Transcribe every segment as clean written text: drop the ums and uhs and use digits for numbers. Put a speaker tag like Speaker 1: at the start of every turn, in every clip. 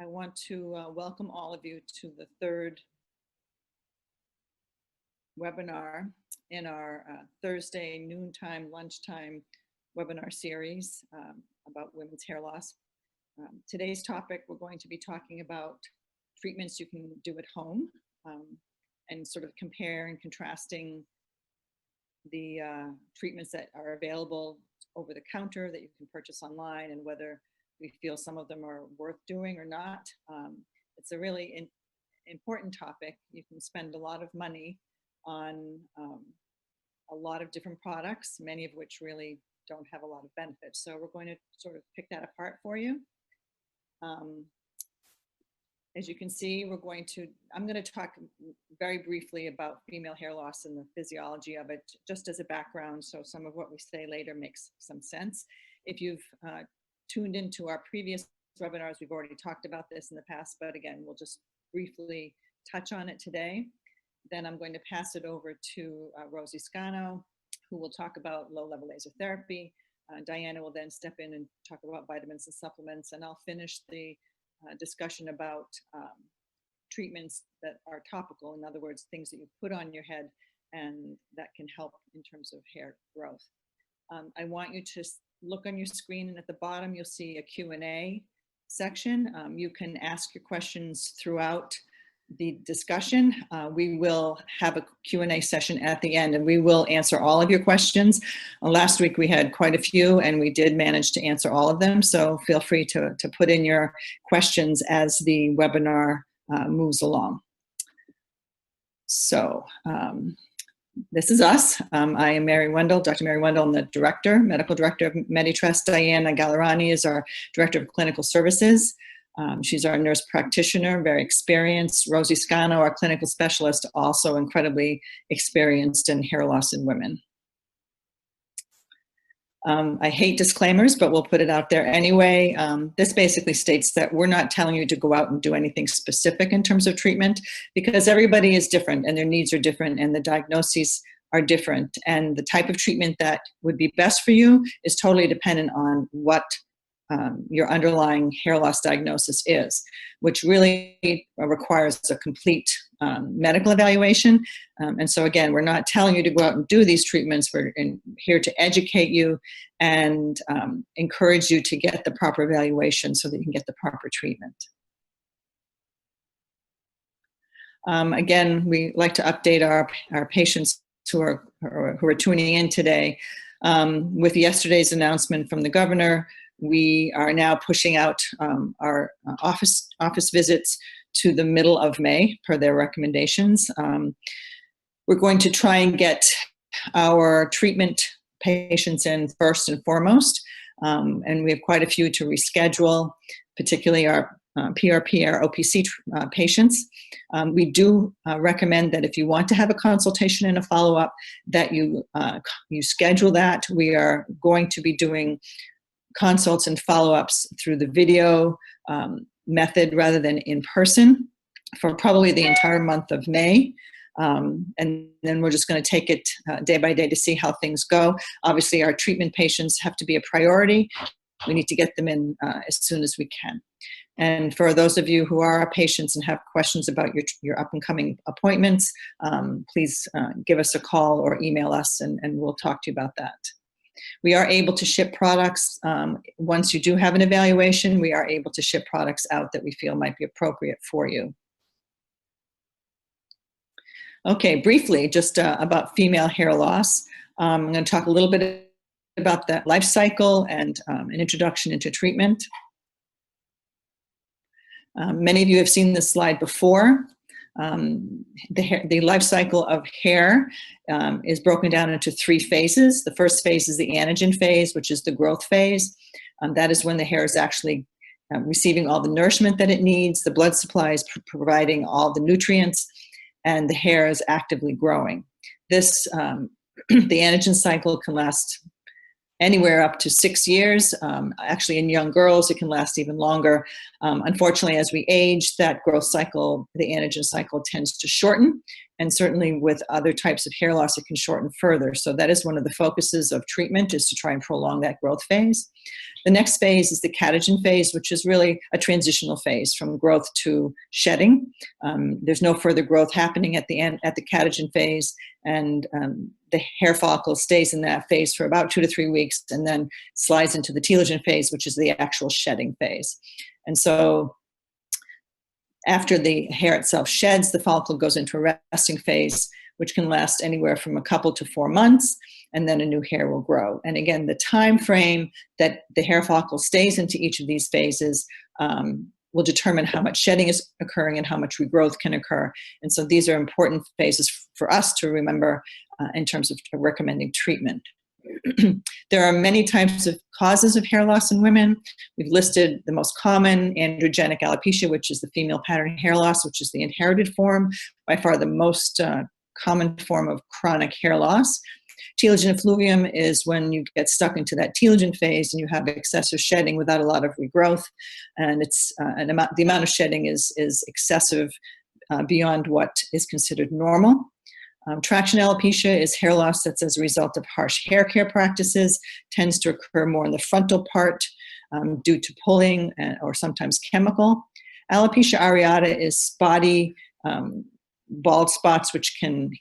Speaker 1: I want to welcome all of you to the third webinar in our Thursday noontime, lunchtime webinar series about women's hair loss. Today's topic, we're going to be talking about treatments you can do at home and sort of compare and contrasting the treatments that are available over the counter that you can purchase online and whether we feel some of them are worth doing or not. It's a really important topic. You can spend a lot of money on a lot of different products, many of which really don't have a lot of benefits. So we're going to sort of pick that apart for you. As you can see, I'm going to talk very briefly about female hair loss and the physiology of it, just as a background, so some of what we say later makes some sense. If you've tuned into our previous webinars, we've already talked about this in the past, but again, we'll just briefly touch on it today. Then I'm going to pass it over to Rosie Scano, who will talk about low-level laser therapy. Diana will then step in and talk about vitamins and supplements, and I'll finish the discussion about treatments that are topical, in other words, things that you put on your head and that can help in terms of hair growth. I want you to look on your screen, and at the bottom you'll see a Q&A section. You can ask your questions throughout the discussion. We will have a Q&A session at the end, and we will answer all of your questions. Last week we had quite a few, and we did manage to answer all of them, so feel free to put in your questions as the webinar moves along. So this is us. I am Mary Wendell, Dr. Mary Wendell. I'm the director, medical director of Medi Tresse. Diana Gallerani is our director of clinical services. She's our nurse practitioner, very experienced. Rosie Scano, our clinical specialist, also incredibly experienced in hair loss in women. I hate disclaimers, but we'll put it out there anyway. This basically states that we're not telling you to go out and do anything specific in terms of treatment, because everybody is different and their needs are different and the diagnoses are different. And the type of treatment that would be best for you is totally dependent on what your underlying hair loss diagnosis is, which really requires a complete medical evaluation. And so again, we're not telling you to go out and do these treatments. We're here to educate you and encourage you to get the proper evaluation so that you can get the proper treatment. Again, we like to update our patients who are tuning in today. With yesterday's announcement from the governor, we are now pushing out our office visits to the middle of May per their recommendations. We're going to try and get our treatment patients in first and foremost, and we have quite a few to reschedule, particularly our PRP, our OPC patients. We do recommend that if you want to have a consultation and a follow-up, that you schedule that. We are going to be doing consults and follow-ups through the video method rather than in person for probably the entire month of May. And then we're just going to take it day by day to see how things go. Obviously, our treatment patients have to be a priority. We need to get them in as soon as we can. And for those of you who are our patients and have questions about your up and coming appointments, please give us a call or email us and we'll talk to you about that. We are able to ship products. Once you do have an evaluation, we are able to ship products out that we feel might be appropriate for you. Okay, briefly, just about female hair loss. I'm going to talk a little bit about that life cycle and an introduction into treatment. Many of you have seen this slide before. The life cycle of hair is broken down into 3 phases. The first phase is the anagen phase, which is the growth phase. That is when the hair is actually receiving all the nourishment that it needs, the blood supply is providing all the nutrients, and the hair is actively growing. This, the anagen cycle can last anywhere up to 6 years. Actually, in young girls, it can last even longer. Unfortunately, as we age, that growth cycle, the anagen cycle, tends to shorten. And certainly with other types of hair loss, it can shorten further. So that is one of the focuses of treatment, is to try and prolong that growth phase. The next phase is the catagen phase, which is really a transitional phase from growth to shedding. There's no further growth happening at the end, at the catagen phase, and the hair follicle stays in that phase for about 2 to 3 weeks and then slides into the telogen phase, which is the actual shedding phase. And so after the hair itself sheds, the follicle goes into a resting phase, which can last anywhere from a couple to 4 months, and then a new hair will grow. And again, the time frame that the hair follicle stays into each of these phases will determine how much shedding is occurring and how much regrowth can occur. And so these are important phases for us to remember in terms of recommending treatment. There are many types of causes of hair loss in women. We've listed the most common: androgenic alopecia, which is the female pattern hair loss, which is the inherited form, by far the most common form of chronic hair loss. Telogen effluvium is when you get stuck into that telogen phase and you have excessive shedding without a lot of regrowth, and it's the amount of shedding is excessive beyond what is considered normal. Traction alopecia is hair loss that's as a result of harsh hair care practices, tends to occur more in the frontal part due to pulling or sometimes chemical. Alopecia areata is spotty, bald spots which can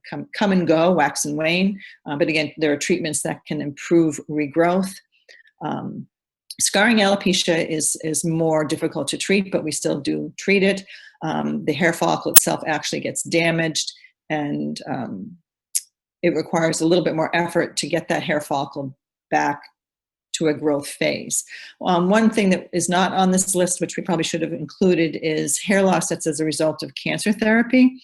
Speaker 1: come and go, wax and wane. But again, there are treatments that can improve regrowth. Scarring alopecia is more difficult to treat, but we still do treat it. The hair follicle itself actually gets damaged, and it requires a little bit more effort to get that hair follicle back to a growth phase. One thing that is not on this list, which we probably should have included, is hair loss that's as a result of cancer therapy.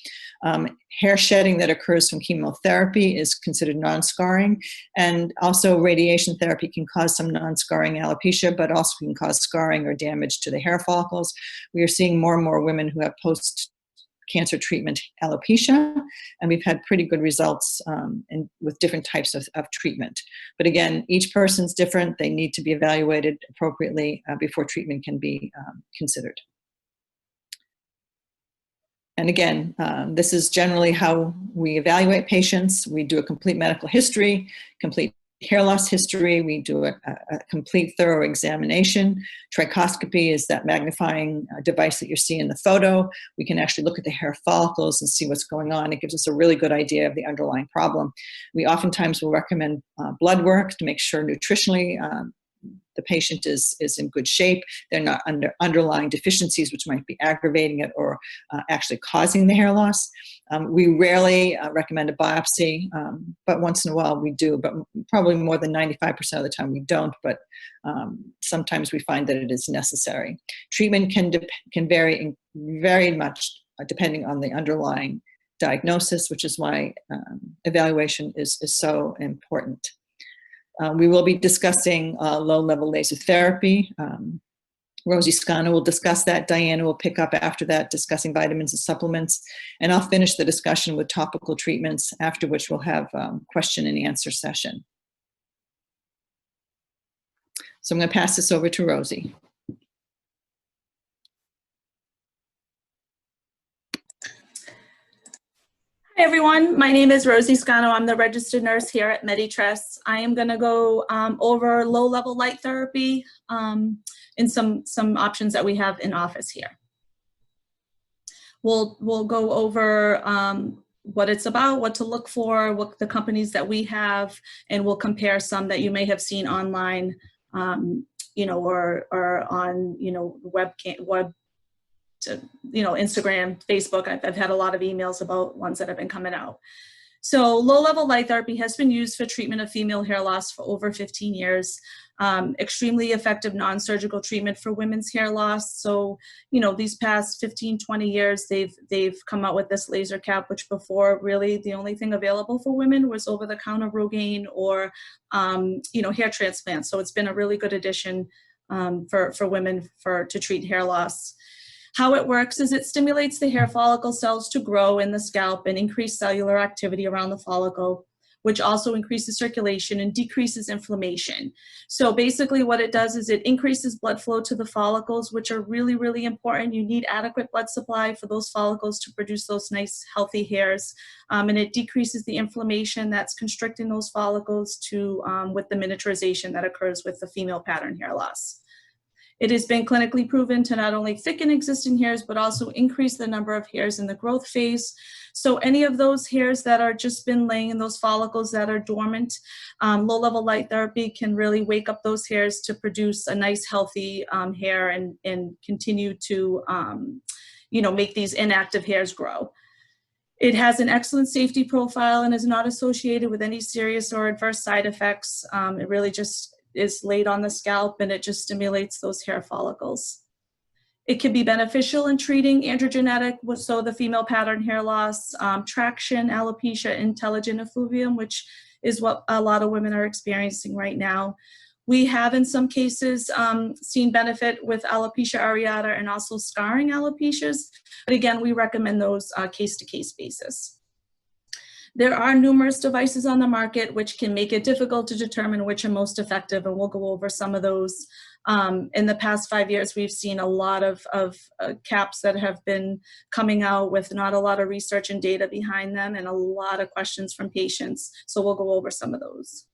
Speaker 1: Hair shedding that occurs from chemotherapy is considered non-scarring, and also radiation therapy can cause some non-scarring alopecia, but also can cause scarring or damage to the hair follicles. We are seeing more and more women who have post-cancer treatment alopecia, and we've had pretty good results with different types of treatment. But again, each person's different. They need to be evaluated appropriately before treatment can be considered. And again, this is generally how we evaluate patients. We do a complete medical history, complete hair loss history. We do a complete thorough examination. Trichoscopy is that magnifying device that you see in the photo. We can actually look at the hair follicles and see what's going on. It gives us a really good idea of the underlying problem. We oftentimes will recommend blood work to make sure nutritionally the patient is in good shape. They're not under underlying deficiencies which might be aggravating it or actually causing the hair loss. We rarely recommend a biopsy, but once in a while we do, but probably more than 95% of the time we don't, but sometimes we find that it is necessary. Treatment can vary very much depending on the underlying diagnosis, which is why evaluation is so important. We will be discussing low-level laser therapy. Rosie Scano will discuss that. Diana will pick up after that, discussing vitamins and supplements. And I'll finish the discussion with topical treatments, after which we'll have question and answer session. So I'm going to pass this over to Rosie.
Speaker 2: Hi everyone, my name is Rosie Scano. I'm the registered nurse here at Medi Tresse. I am going to go over low-level light therapy and some options that we have in office here. We'll go over what it's about, what to look for, what the companies that we have, and we'll compare some that you may have seen online, or on, Instagram, Facebook. I've had a lot of emails about ones that have been coming out. So low-level light therapy has been used for treatment of female hair loss for over 15 years. Extremely effective non-surgical treatment for women's hair loss. So, these past 15, 20 years, they've come out with this LaserCap, which before really the only thing available for women was over-the-counter Rogaine or, hair transplants. So it's been a really good addition for women to treat hair loss. How it works is it stimulates the hair follicle cells to grow in the scalp and increase cellular activity around the follicle. which also increases circulation and decreases inflammation. So basically what it does is it increases blood flow to the follicles, which are really, really important. You need adequate blood supply for those follicles to produce those nice, healthy hairs. And it decreases the inflammation that's constricting those follicles to with the miniaturization that occurs with the female pattern hair loss. It has been clinically proven to not only thicken existing hairs, but also increase the number of hairs in the growth phase. So any of those hairs that are just been laying in those follicles that are dormant, low-level light therapy can really wake up those hairs to produce a nice, healthy hair and continue to, make these inactive hairs grow. It has an excellent safety profile and is not associated with any serious or adverse side effects. It really just is laid on the scalp and it just stimulates those hair follicles. It can be beneficial in treating androgenetic, so the female pattern hair loss, traction, alopecia, intelligent effluvium, which is what a lot of women are experiencing right now. We have in some cases seen benefit with alopecia areata and also scarring alopecias, but again, we recommend those case-to-case basis. There are numerous devices on the market which can make it difficult to determine which are most effective, and we'll go over some of those. In the past 5 years, we've seen a lot of caps that have been coming out with not a lot of research and data behind them and a lot of questions from patients, so we'll go over some of those.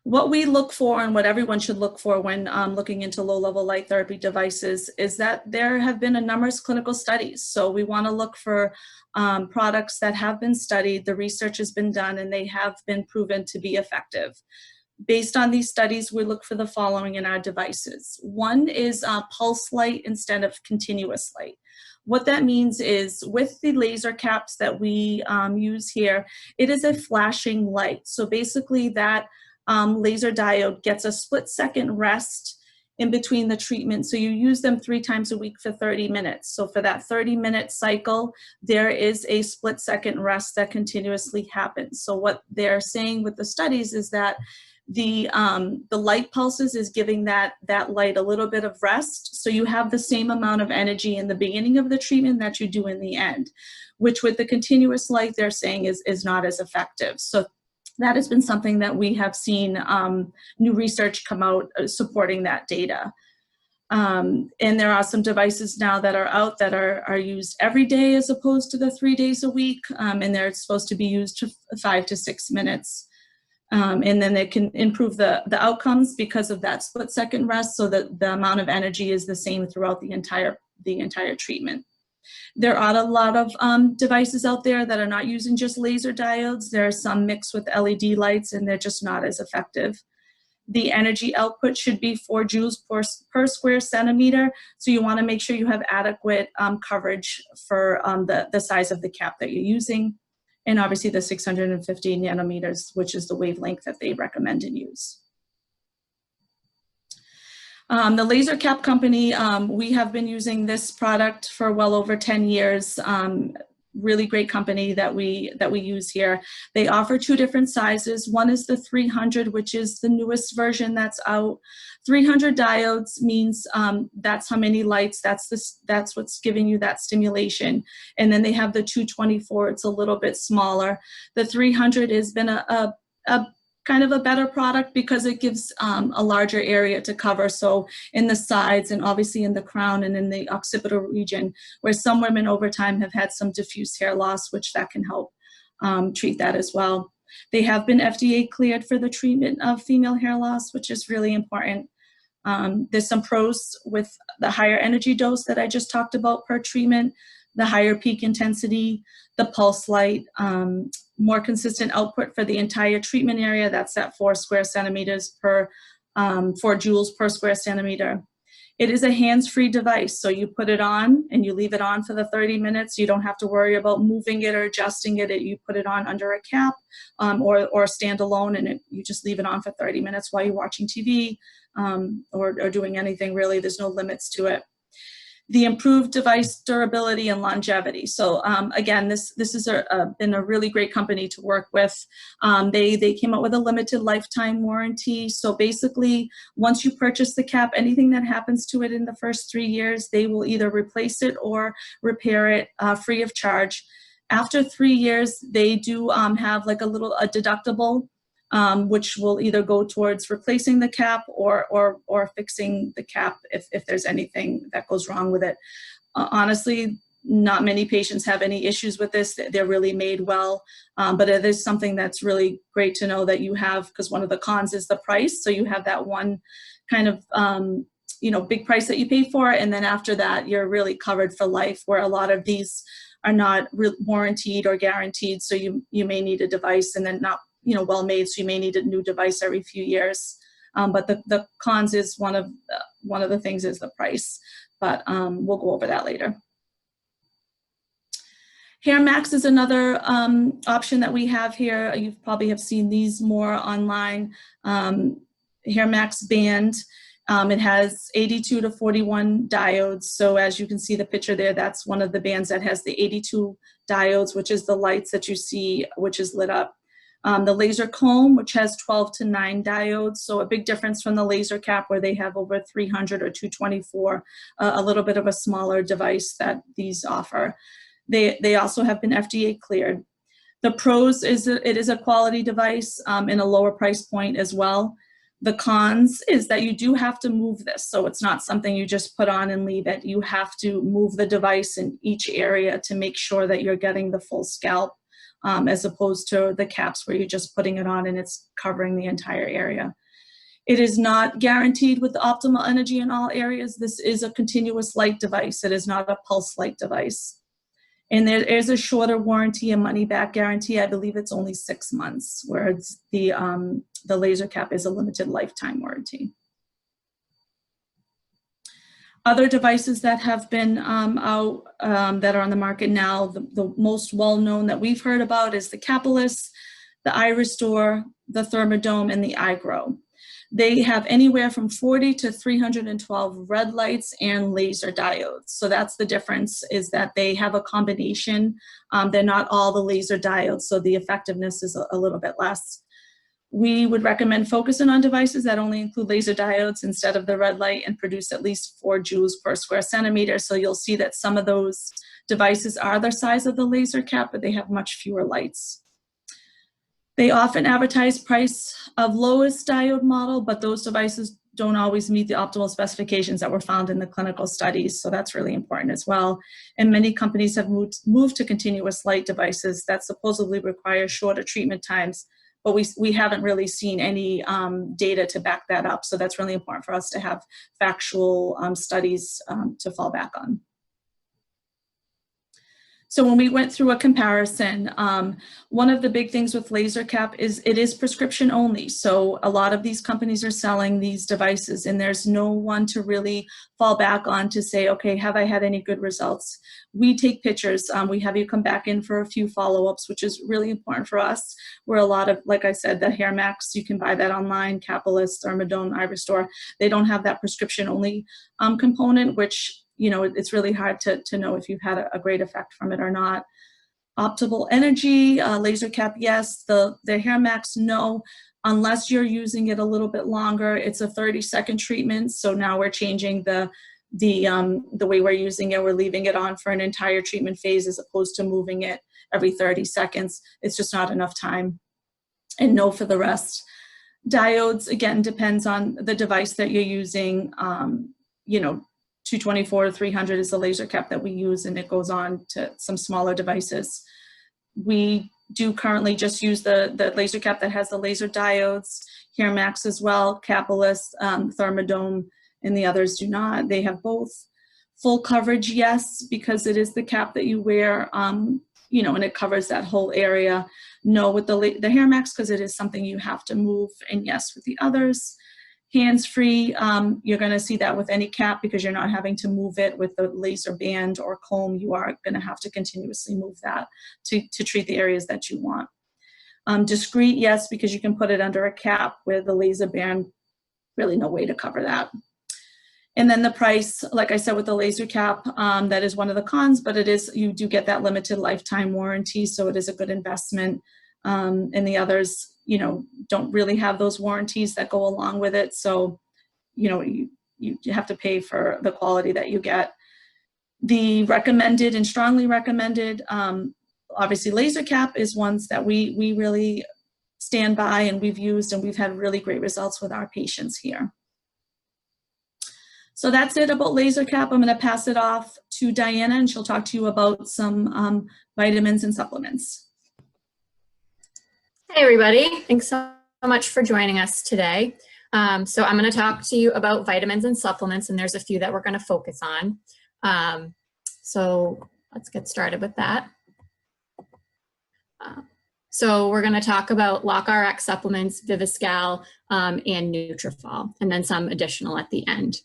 Speaker 2: What we look for and what everyone should look for when looking into low-level light therapy devices is that there have been numerous clinical studies. So we want to look for products that have been studied, the research has been done, and they have been proven to be effective. Based on these studies, we look for the following in our devices. One is pulse light instead of continuous light. What that means is with the laser caps that we use here, it is a flashing light. So basically that laser diode gets a split-second rest in between the treatment. So you use them 3 times a week for 30 minutes. So for that 30-minute cycle, there is a split-second rest that continuously happens. So what they're saying with the studies is that the light pulses is giving that light a little bit of rest. So you have the same amount of energy in the beginning of the treatment that you do in the end, which with the continuous light they're saying is not as effective. So that has been something that we have seen new research come out supporting that data. And there are some devices now that are out that are used every day as opposed to the 3 days a week, and they're supposed to be used 5 to 6 minutes. And then they can improve the outcomes because of that split-second rest, so that the amount of energy is the same throughout the entire treatment. There are a lot of devices out there that are not using just laser diodes. There are some mixed with LED lights, and they're just not as effective. The energy output should be 4 joules per square centimeter, so you want to make sure you have adequate coverage for the size of the cap that you're using, and obviously the 650 nanometers, which is the wavelength that they recommend and use. The LaserCap Company, we have been using this product for well over 10 years. Really great company that we use here. They offer 2 different sizes. One is the 300, which is the newest version that's out. 300 diodes means that's how many lights, that's what's giving you that stimulation. And then they have the 224, it's a little bit smaller. The 300 has been a kind of a better product because it gives a larger area to cover. So in the sides and obviously in the crown and in the occipital region, where some women over time have had some diffuse hair loss, which that can help treat that as well. They have been FDA cleared for the treatment of female hair loss, which is really important. There's some pros with the higher energy dose that I just talked about per treatment, the higher peak intensity, the pulse light, more consistent output for the entire treatment area. That's at 4 square centimeters per 4 joules per square centimeter. It is a hands-free device, so you put it on and you leave it on for the 30 minutes. You don't have to worry about moving it or adjusting it. You put it on under a cap or stand alone, and you just leave it on for 30 minutes while you're watching TV or doing anything really. There's no limits to it. The improved device durability and longevity. So again, this has been a really great company to work with. They came out with a limited lifetime warranty. So basically, once you purchase the cap, anything that happens to it in the first 3 years, they will either replace it or repair it free of charge. After 3 years, they do have like a deductible, which will either go towards replacing the cap or fixing the cap if there's anything that goes wrong with it. Honestly, not many patients have any issues with this. They're really made well, but it is something that's really great to know that you have, because one of the cons is the price. So you have that one kind of big price that you pay for, and then after that, you're really covered for life, where a lot of these are not warranted or guaranteed. So you may need a device, and then not well made, so you may need a new device every few years. But the cons is one of the things is the price, but we'll go over that later. Hair Max is another option that we have here. You probably have seen these more online. Hair Max band. It has 82 to 41 diodes. So as you can see the picture there, that's one of the bands that has the 82 diodes, which is the lights that you see, which is lit up. The laser comb, which has 12 to 9 diodes. So a big difference from the LaserCap, where they have over 300 or 224, a little bit of a smaller device that these offer. They also have been FDA cleared. The pros is it is a quality device in a lower price point as well. The cons is that you do have to move this. So it's not something you just put on and leave it. You have to move the device in each area to make sure that you're getting the full scalp, as opposed to the caps where you're just putting it on and it's covering the entire area. It is not guaranteed with the optimal energy in all areas. This is a continuous light device. It is not a pulse light device. And there is a shorter warranty and money back guarantee. I believe it's only 6 months, whereas the LaserCap is a limited lifetime warranty. Other devices that have been out that are on the market now, the most well-known that we've heard about is the Capilis, the iRestore, the Thermadome, and the iGrow. They have anywhere from 40 to 312 red lights and laser diodes. So that's the difference, is that they have a combination. They're not all the laser diodes, so the effectiveness is a little bit less. We would recommend focusing on devices that only include laser diodes instead of the red light and produce at least 4 joules per square centimeter. So you'll see that some of those devices are the size of the LaserCap, but they have much fewer lights. They often advertise price of lowest diode model, but those devices don't always meet the optimal specifications that were found in the clinical studies. So that's really important as well. And many companies have moved to continuous light devices that supposedly require shorter treatment times, but we haven't really seen any data to back that up. So that's really important for us to have factual studies to fall back on. So when we went through a comparison, one of the big things with LaserCap is it is prescription only. So a lot of these companies are selling these devices, and there's no one to really fall back on to say, okay, have I had any good results? We take pictures. We have you come back in for a few follow-ups, which is really important for us. Where a lot of, like I said, the Hair Max, you can buy that online, Capilis, Thermadome, iRestore. They don't have that prescription only component, which it's really hard to know if you've had a great effect from it or not. Optimal energy, LaserCap, yes. The Hair Max, no. Unless you're using it a little bit longer, it's a 30-second treatment. So now we're changing the way we're using it. We're leaving it on for an entire treatment phase as opposed to moving it every 30 seconds. It's just not enough time. And no for the rest. Diodes, again, depends on the device that you're using. 224 to 300 is the LaserCap that we use, and it goes on to some smaller devices. We do currently just use the LaserCap that has the laser diodes, Hair Max as well, Capilis, Thermadome, and the others do not. They have both. Full coverage, yes, because it is the cap that you wear, and it covers that whole area. No with the Hair Max, because it is something you have to move, and yes with the others. Hands-free, you're going to see that with any cap because you're not having to move it. With the laser band or comb, you are going to have to continuously move that to treat the areas that you want. Discreet, yes, because you can put it under a cap. With the laser band, really no way to cover that. And then the price, like I said, with the LaserCap, that is one of the cons, but you do get that limited lifetime warranty, so it is a good investment. And the others, don't really have those warranties that go along with it. So, you have to pay for the quality that you get. The recommended and strongly recommended, obviously LaserCap is ones that we really stand by and we've used, and we've had really great results with our patients here. So that's it about LaserCap. I'm going to pass it off to Diana, and she'll talk to you about some vitamins and supplements.
Speaker 3: Hey everybody, thanks so much for joining us today. So I'm going to talk to you about vitamins and supplements, and there's a few that we're going to focus on. So let's get started with that. So we're going to talk about LockRx supplements, Viviscal, and Nutrafol, and then some additional at the end.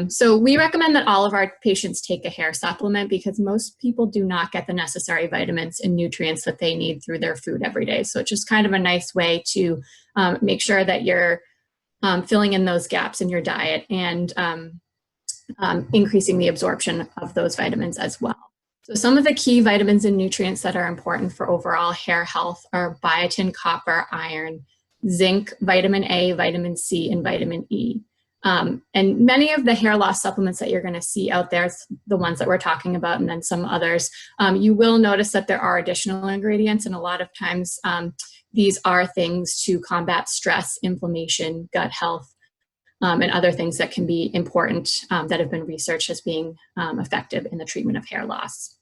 Speaker 3: So we recommend that all of our patients take a hair supplement because most people do not get the necessary vitamins and nutrients that they need through their food every day. So it's just kind of a nice way to make sure that you're filling in those gaps in your diet and increasing the absorption of those vitamins as well. So some of the key vitamins and nutrients that are important for overall hair health are biotin, copper, iron, zinc, vitamin A, vitamin C, and vitamin E. And many of the hair loss supplements that you're going to see out there, the ones that we're talking about, and then some others, you will notice that there are additional ingredients, and a lot of times these are things to combat stress, inflammation, gut health, and other things that can be important that have been researched as being effective in the treatment of hair loss.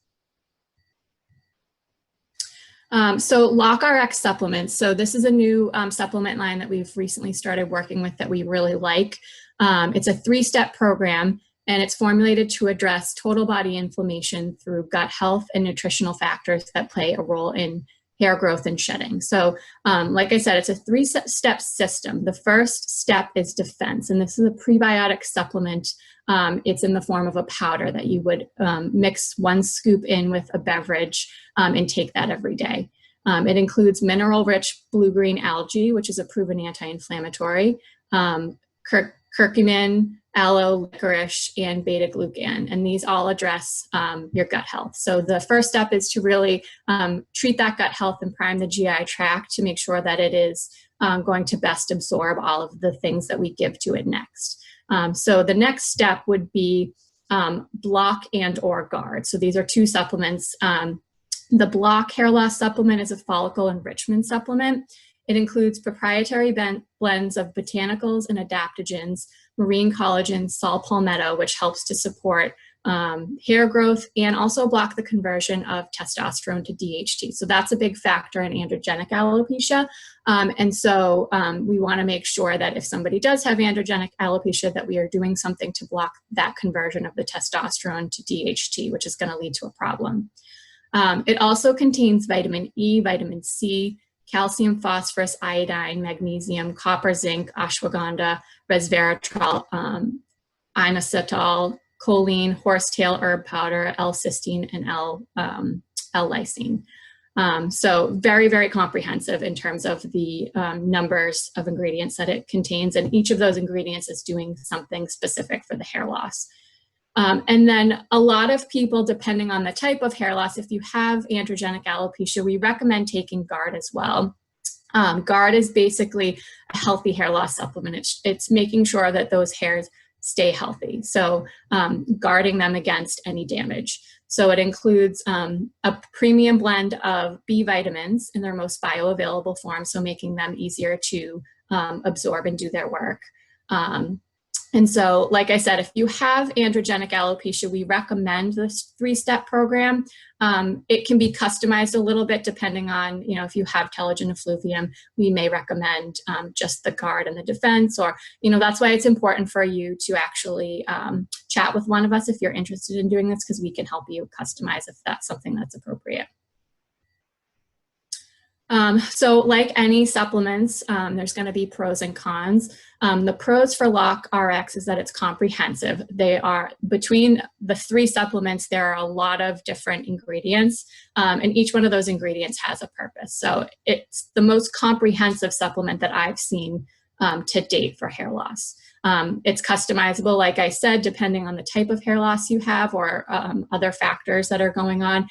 Speaker 3: So LockRx supplements. So this is a new supplement line that we've recently started working with that we really like. It's a 3-step program, and it's formulated to address total body inflammation through gut health and nutritional factors that play a role in hair growth and shedding. So like I said, it's a 3-step system. The first step is defense, and this is a prebiotic supplement. It's in the form of a powder that you would mix 1 scoop in with a beverage and take that every day. It includes mineral-rich blue-green algae, which is a proven anti-inflammatory, curcumin, aloe, licorice, and beta-glucan, and these all address your gut health. So the first step is to really treat that gut health and prime the GI tract to make sure that it is going to best absorb all of the things that we give to it next. So the next step would be block and or guard. So these are 2 supplements. The block hair loss supplement is a follicle enrichment supplement. It includes proprietary blends of botanicals and adaptogens, marine collagen, saw palmetto, which helps to support hair growth and also block the conversion of testosterone to DHT. So that's a big factor in androgenic alopecia. And so we want to make sure that if somebody does have androgenic alopecia, that we are doing something to block that conversion of the testosterone to DHT, which is going to lead to a problem. It also contains vitamin E, vitamin C, calcium, phosphorus, iodine, magnesium, copper, zinc, ashwagandha, resveratrol, inositol, choline, horsetail herb powder, L-cysteine, and L-lysine. So very, very comprehensive in terms of the numbers of ingredients that it contains, and each of those ingredients is doing something specific for the hair loss. And then a lot of people, depending on the type of hair loss, if you have androgenic alopecia, we recommend taking GARD as well. GARD is basically a healthy hair loss supplement. It's making sure that those hairs stay healthy. So guarding them against any damage. So it includes a premium blend of B vitamins in their most bioavailable form, so making them easier to absorb and do their work. And so, like I said, if you have androgenic alopecia, we recommend this 3-step program. It can be customized a little bit depending on, if you have telogen effluvium, we may recommend just the GARD and the defense, or, that's why it's important for you to actually chat with one of us if you're interested in doing this, because we can help you customize if that's something that's appropriate. So like any supplements, there's going to be pros and cons. The pros for LockRx is that it's comprehensive. They are, between the 3 supplements, there are a lot of different ingredients, and each one of those ingredients has a purpose. So it's the most comprehensive supplement that I've seen to date for hair loss. It's customizable, like I said, depending on the type of hair loss you have or other factors that are going on.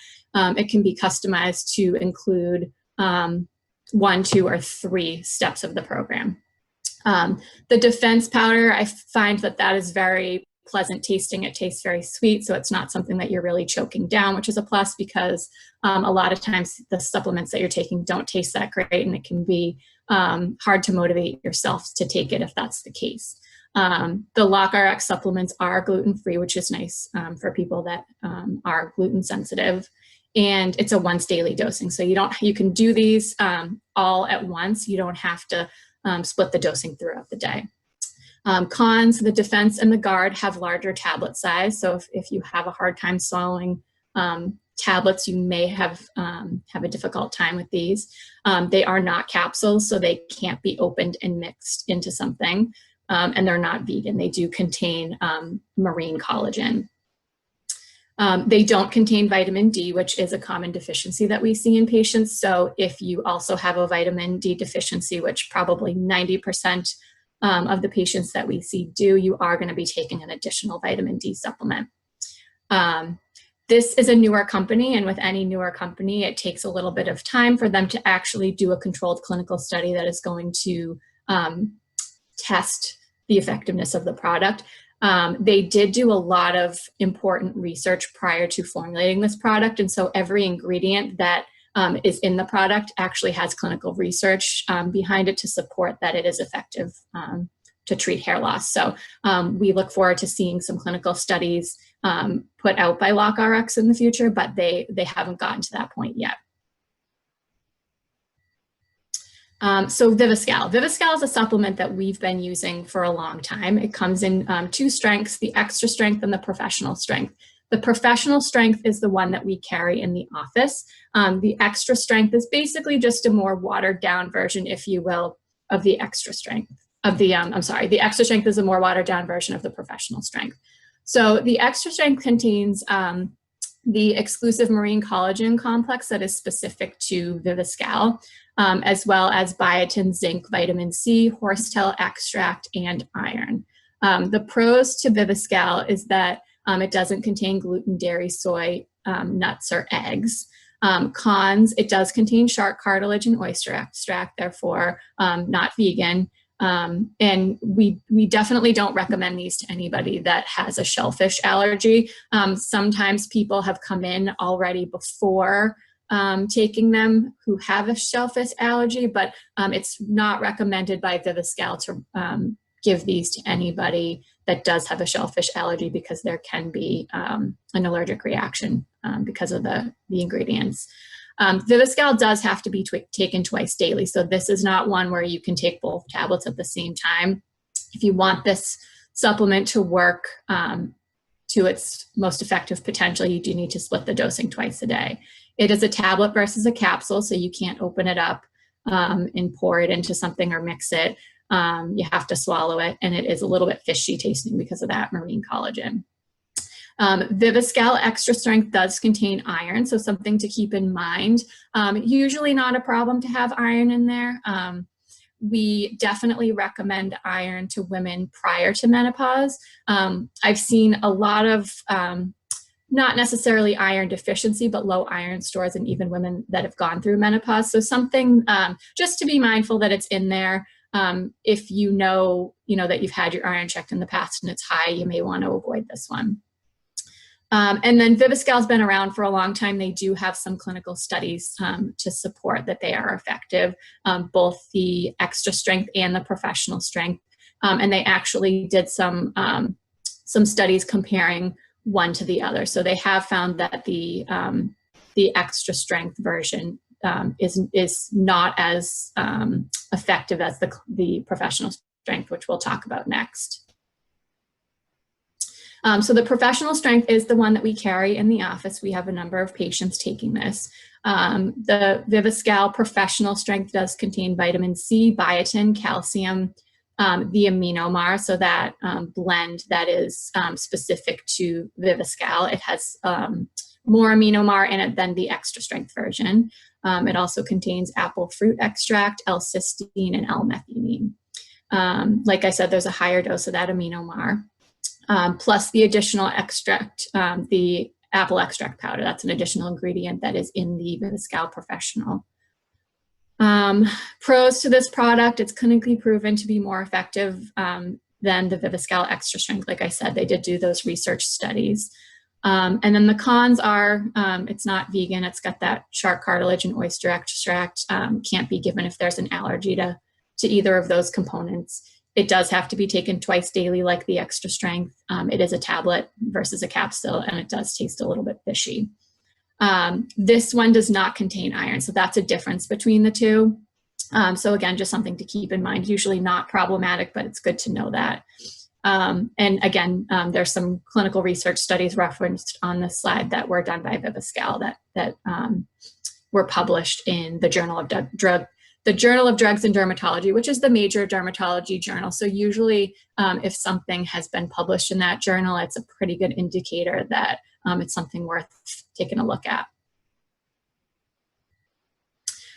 Speaker 3: It can be customized to include 1, 2, or 3 steps of the program. The defense powder, I find that is very pleasant tasting. It tastes very sweet, so it's not something that you're really choking down, which is a plus because a lot of times the supplements that you're taking don't taste that great, and it can be hard to motivate yourself to take it if that's the case. The LockRx supplements are gluten-free, which is nice for people that are gluten sensitive. And it's a once daily dosing. So you can do these all at once. You don't have to split the dosing throughout the day. Cons, the Defense and the Guard have larger tablet size. So if you have a hard time swallowing tablets, you may have a difficult time with these. They are not capsules, so they can't be opened and mixed into something. And they're not vegan. They do contain marine collagen. They don't contain vitamin D, which is a common deficiency that we see in patients. So if you also have a vitamin D deficiency, which probably 90% of the patients that we see do, you are going to be taking an additional vitamin D supplement. This is a newer company, and with any newer company, it takes a little bit of time for them to actually do a controlled clinical study that is going to test the effectiveness of the product. They did do a lot of important research prior to formulating this product, and so every ingredient that is in the product actually has clinical research behind it to support that it is effective to treat hair loss. So we look forward to seeing some clinical studies put out by LockRx in the future, but they haven't gotten to that point yet. So Viviscal. Viviscal is a supplement that we've been using for a long time. It comes in 2 strengths, the extra strength and the professional strength. The professional strength is the one that we carry in the office. The extra strength is basically just a more watered down version, if you will, of the extra strength. The extra strength is a more watered down version of the professional strength. So the extra strength contains the exclusive marine collagen complex that is specific to Viviscal, as well as biotin, zinc, vitamin C, horsetail extract, and iron. The pros to Viviscal is that it doesn't contain gluten, dairy, soy, nuts, or eggs. Cons, it does contain shark cartilage and oyster extract, therefore not vegan. And we definitely don't recommend these to anybody that has a shellfish allergy. Sometimes people have come in already before taking them who have a shellfish allergy, but it's not recommended by Viviscal to give these to anybody that does have a shellfish allergy because there can be an allergic reaction because of the ingredients. Viviscal does have to be taken twice daily. So this is not one where you can take both tablets at the same time. If you want this supplement to work to its most effective potential, you do need to split the dosing twice a day. It is a tablet versus a capsule, so you can't open it up and pour it into something or mix it. You have to swallow it, and it is a little bit fishy tasting because of that marine collagen. Viviscal extra strength does contain iron, so something to keep in mind. Usually not a problem to have iron in there. We definitely recommend iron to women prior to menopause. I've seen a lot of not necessarily iron deficiency, but low iron stores in even women that have gone through menopause. So something just to be mindful that it's in there. If you know that you've had your iron checked in the past and it's high, you may want to avoid this one. And then Viviscal's been around for a long time. They do have some clinical studies to support that they are effective, both the extra strength and the professional strength. And they actually did some studies comparing one to the other. So they have found that the extra strength version is not as effective as the professional strength, which we'll talk about next. So the professional strength is the one that we carry in the office. We have a number of patients taking this. The Viviscal professional strength does contain vitamin C, biotin, calcium, the aminomar, so that blend that is specific to Viviscal. It has more aminomar in it than the extra strength version. It also contains apple fruit extract, L-cysteine, and L-methionine. Like I said, there's a higher dose of that aminomar. Plus the additional extract, the apple extract powder. That's an additional ingredient that is in the Viviscal Professional. Pros to this product, it's clinically proven to be more effective than the Viviscal Extra Strength. Like I said, they did do those research studies. And then the cons are, it's not vegan, it's got that shark cartilage and oyster extract, can't be given if there's an allergy to either of those components. It does have to be taken twice daily like the Extra Strength. It is a tablet versus a capsule, and it does taste a little bit fishy. This one does not contain iron, so that's a difference between the two. So again, just something to keep in mind, usually not problematic, but it's good to know that. And again, there's some clinical research studies referenced on this slide that were done by Viviscal that were published in the Journal of Drugs and Dermatology, which is the major dermatology journal. So usually if something has been published in that journal, it's a pretty good indicator that it's something worth taking a look at.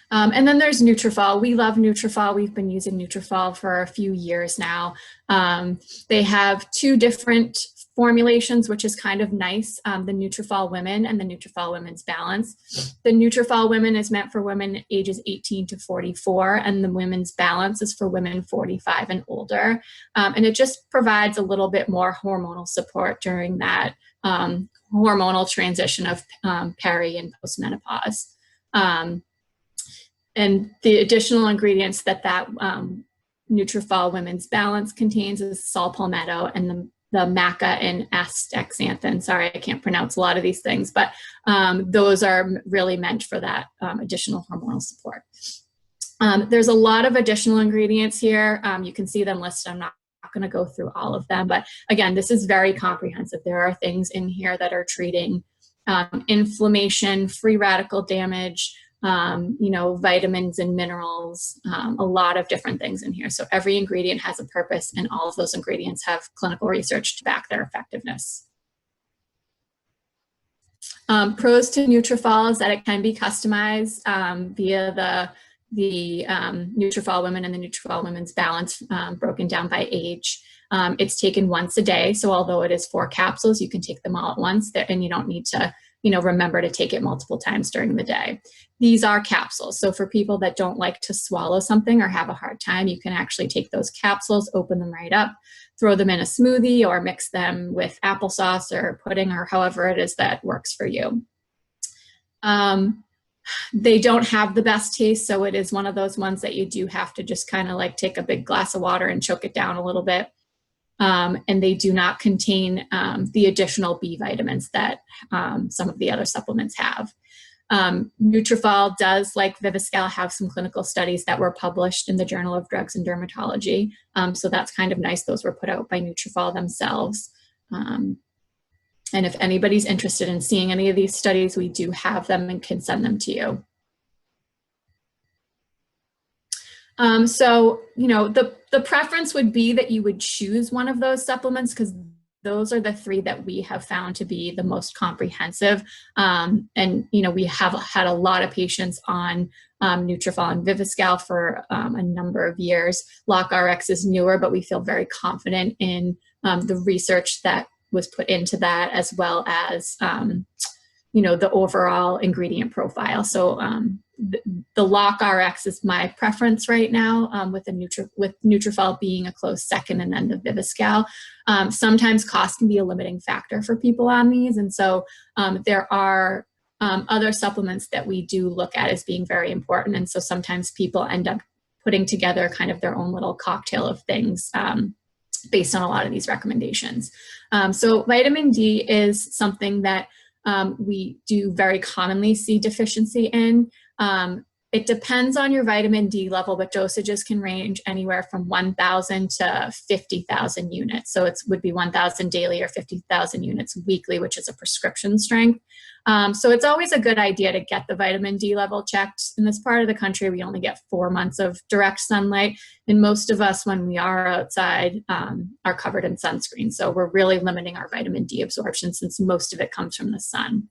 Speaker 3: And then there's Nutrafol. We love Nutrafol. We've been using Nutrafol for a few years now. They have two different formulations, which is kind of nice, the Nutrafol Women and the Nutrafol Women's Balance. The Nutrafol Women is meant for women ages 18 to 44, and the Women's Balance is for women 45 and older. And it just provides a little bit more hormonal support during that hormonal transition of peri and postmenopause. And the additional ingredients that Nutrafol Women's Balance contains is saw palmetto and the maca and astaxanthin. Sorry, I can't pronounce a lot of these things, but those are really meant for that additional hormonal support. There's a lot of additional ingredients here. You can see them listed. I'm not going to go through all of them, but again, this is very comprehensive. There are things in here that are treating inflammation, free radical damage, vitamins and minerals, a lot of different things in here. So every ingredient has a purpose, and all of those ingredients have clinical research to back their effectiveness. Pros to Nutrafol is that it can be customized via the Nutrafol Women and the Nutrafol Women's Balance, broken down by age. It's taken once a day, so although it is 4 capsules, you can take them all at once, and you don't need to remember to take it multiple times during the day. These are capsules. So for people that don't like to swallow something or have a hard time, you can actually take those capsules, open them right up, throw them in a smoothie, or mix them with applesauce or pudding, or however it is that works for you. They don't have the best taste, so it is one of those ones that you do have to just kind of like take a big glass of water and choke it down a little bit. And they do not contain the additional B vitamins that some of the other supplements have. Nutrafol does, like Viviscal, have some clinical studies that were published in the Journal of Drugs and Dermatology. So that's kind of nice. Those were put out by Nutrafol themselves. And if anybody's interested in seeing any of these studies, we do have them and can send them to you. So, the preference would be that you would choose one of those supplements, because those are the 3 that we have found to be the most comprehensive. And, we have had a lot of patients on Nutrafol and Viviscal for a number of years. LockRx is newer, but we feel very confident in the research that was put into that, as well as, the overall ingredient profile. So the LockRx is my preference right now, with Nutrafol being a close second, and then the Viviscal. Sometimes cost can be a limiting factor for people on these, and so there are other supplements that we do look at as being very important, and so sometimes people end up putting together kind of their own little cocktail of things based on a lot of these recommendations. So vitamin D is something that we do very commonly see deficiency in. It depends on your vitamin D level, but dosages can range anywhere from 1,000 to 50,000 units. So it would be 1,000 daily or 50,000 units weekly, which is a prescription strength. So it's always a good idea to get the vitamin D level checked. In this part of the country, we only get 4 months of direct sunlight, and most of us, when we are outside, are covered in sunscreen. So we're really limiting our vitamin D absorption, since most of it comes from the sun.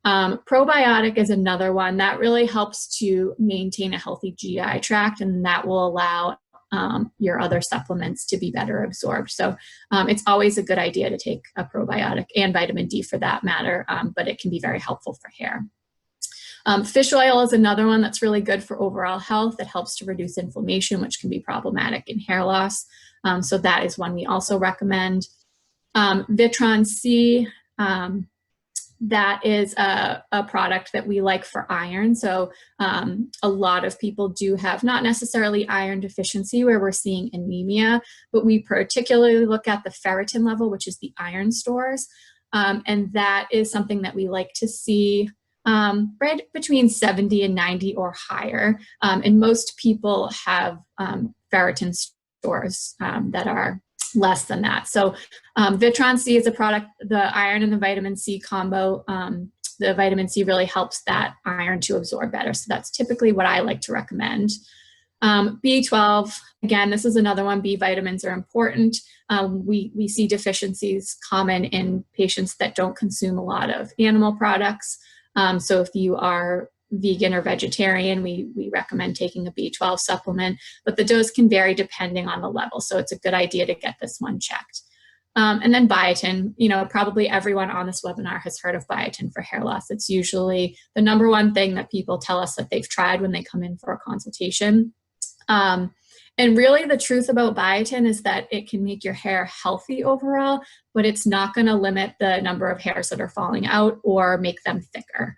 Speaker 3: Probiotic is another one that really helps to maintain a healthy GI tract, and that will allow your other supplements to be better absorbed. So it's always a good idea to take a probiotic, and vitamin D for that matter, but it can be very helpful for hair. Fish oil is another one that's really good for overall health. It helps to reduce inflammation, which can be problematic in hair loss. So that is one we also recommend. Vitron C, that is a product that we like for iron. So a lot of people do have not necessarily iron deficiency where we're seeing anemia, but we particularly look at the ferritin level, which is the iron stores. And that is something that we like to see right between 70 and 90 or higher. And most people have ferritin stores that are less than that. So Vitron C is a product, the iron and the vitamin C combo, the vitamin C really helps that iron to absorb better. So that's typically what I like to recommend. B12, again, this is another one. B vitamins are important. We see deficiencies common in patients that don't consume a lot of animal products. So if you are vegan or vegetarian, we recommend taking a B12 supplement, but the dose can vary depending on the level. So it's a good idea to get this one checked. And then biotin, probably everyone on this webinar has heard of biotin for hair loss. It's usually the number one thing that people tell us that they've tried when they come in for a consultation. And really the truth about biotin is that it can make your hair healthy overall, but it's not going to limit the number of hairs that are falling out or make them thicker.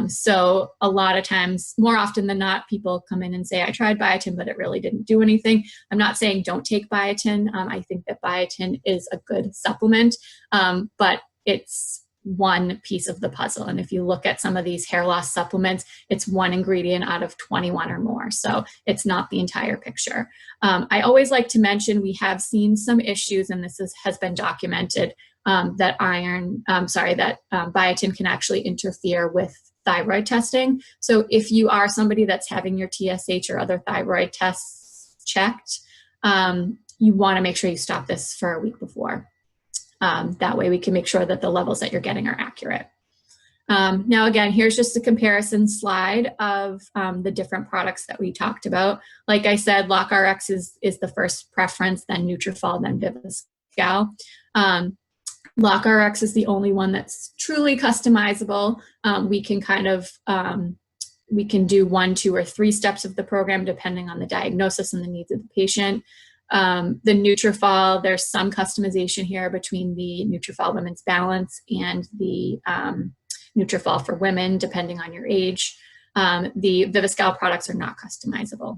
Speaker 3: So a lot of times, more often than not, people come in and say, I tried biotin, but it really didn't do anything. I'm not saying don't take biotin. I think that biotin is a good supplement, but it's one piece of the puzzle. And if you look at some of these hair loss supplements, it's one ingredient out of 21 or more. So it's not the entire picture. I always like to mention we have seen some issues, and this has been documented, that biotin can actually interfere with thyroid testing. So if you are somebody that's having your TSH or other thyroid tests checked, you want to make sure you stop this for a week before. That way we can make sure that the levels that you're getting are accurate. Now, again, here's just a comparison slide of the different products that we talked about. Like I said, LockRx is the first preference, then Nutrafol, then Viviscal. LockRx is the only one that's truly customizable. We can we can do 1, 2, or 3 steps of the program depending on the diagnosis and the needs of the patient. The Nutrafol, there's some customization here between the Nutrafol Women's Balance and the Nutrafol for women, depending on your age. The Viviscal products are not customizable.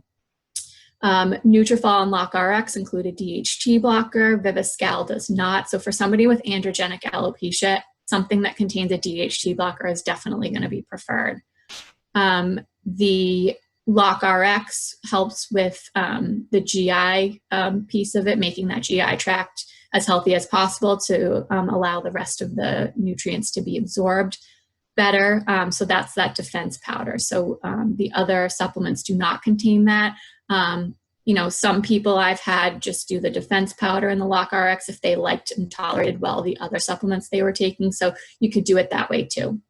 Speaker 3: Nutrafol and LockRx include a DHT blocker. Viviscal does not. So for somebody with androgenic alopecia, something that contains a DHT blocker is definitely going to be preferred. The LockRx helps with the GI piece of it, making that GI tract as healthy as possible to allow the rest of the nutrients to be absorbed better. So that's that defense powder. So the other supplements do not contain that. Some people I've had just do the defense powder and the LockRx if they liked and tolerated well the other supplements they were taking. So you could do it that way too.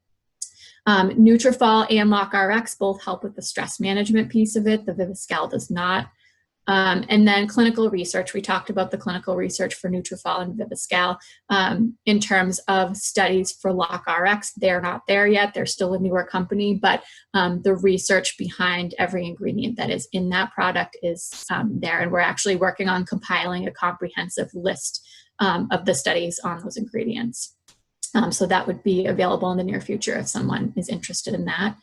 Speaker 3: Nutrafol and LockRx both help with the stress management piece of it. The Viviscal does not. And then clinical research. We talked about the clinical research for Nutrafol and Viviscal. In terms of studies for LockRx, they're not there yet. They're still a newer company, but the research behind every ingredient that is in that product is there. And we're actually working on compiling a comprehensive list of the studies on those ingredients. So that would be available in the near future if someone is interested in that.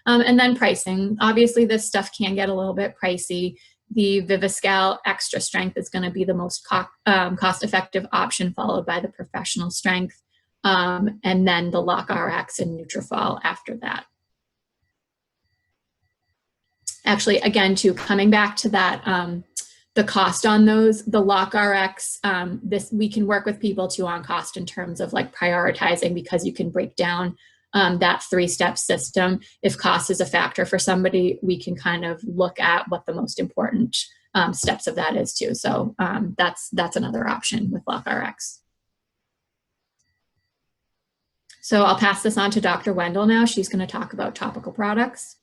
Speaker 3: And then pricing. Obviously, this stuff can get a little bit pricey. The Viviscal Extra Strength is going to be the most cost-effective option, followed by the Professional Strength, and then the LockRx and Nutrafol after that. Actually, again, too, coming back to that, the cost on those, the LockRx, we can work with people too on cost in terms of like prioritizing, because you can break down that 3-step system. If cost is a factor for somebody, we can kind of look at what the most important steps of that is too. So that's another option with LockRx. So I'll pass this on to Dr. Wendell now. She's going to talk about topical products.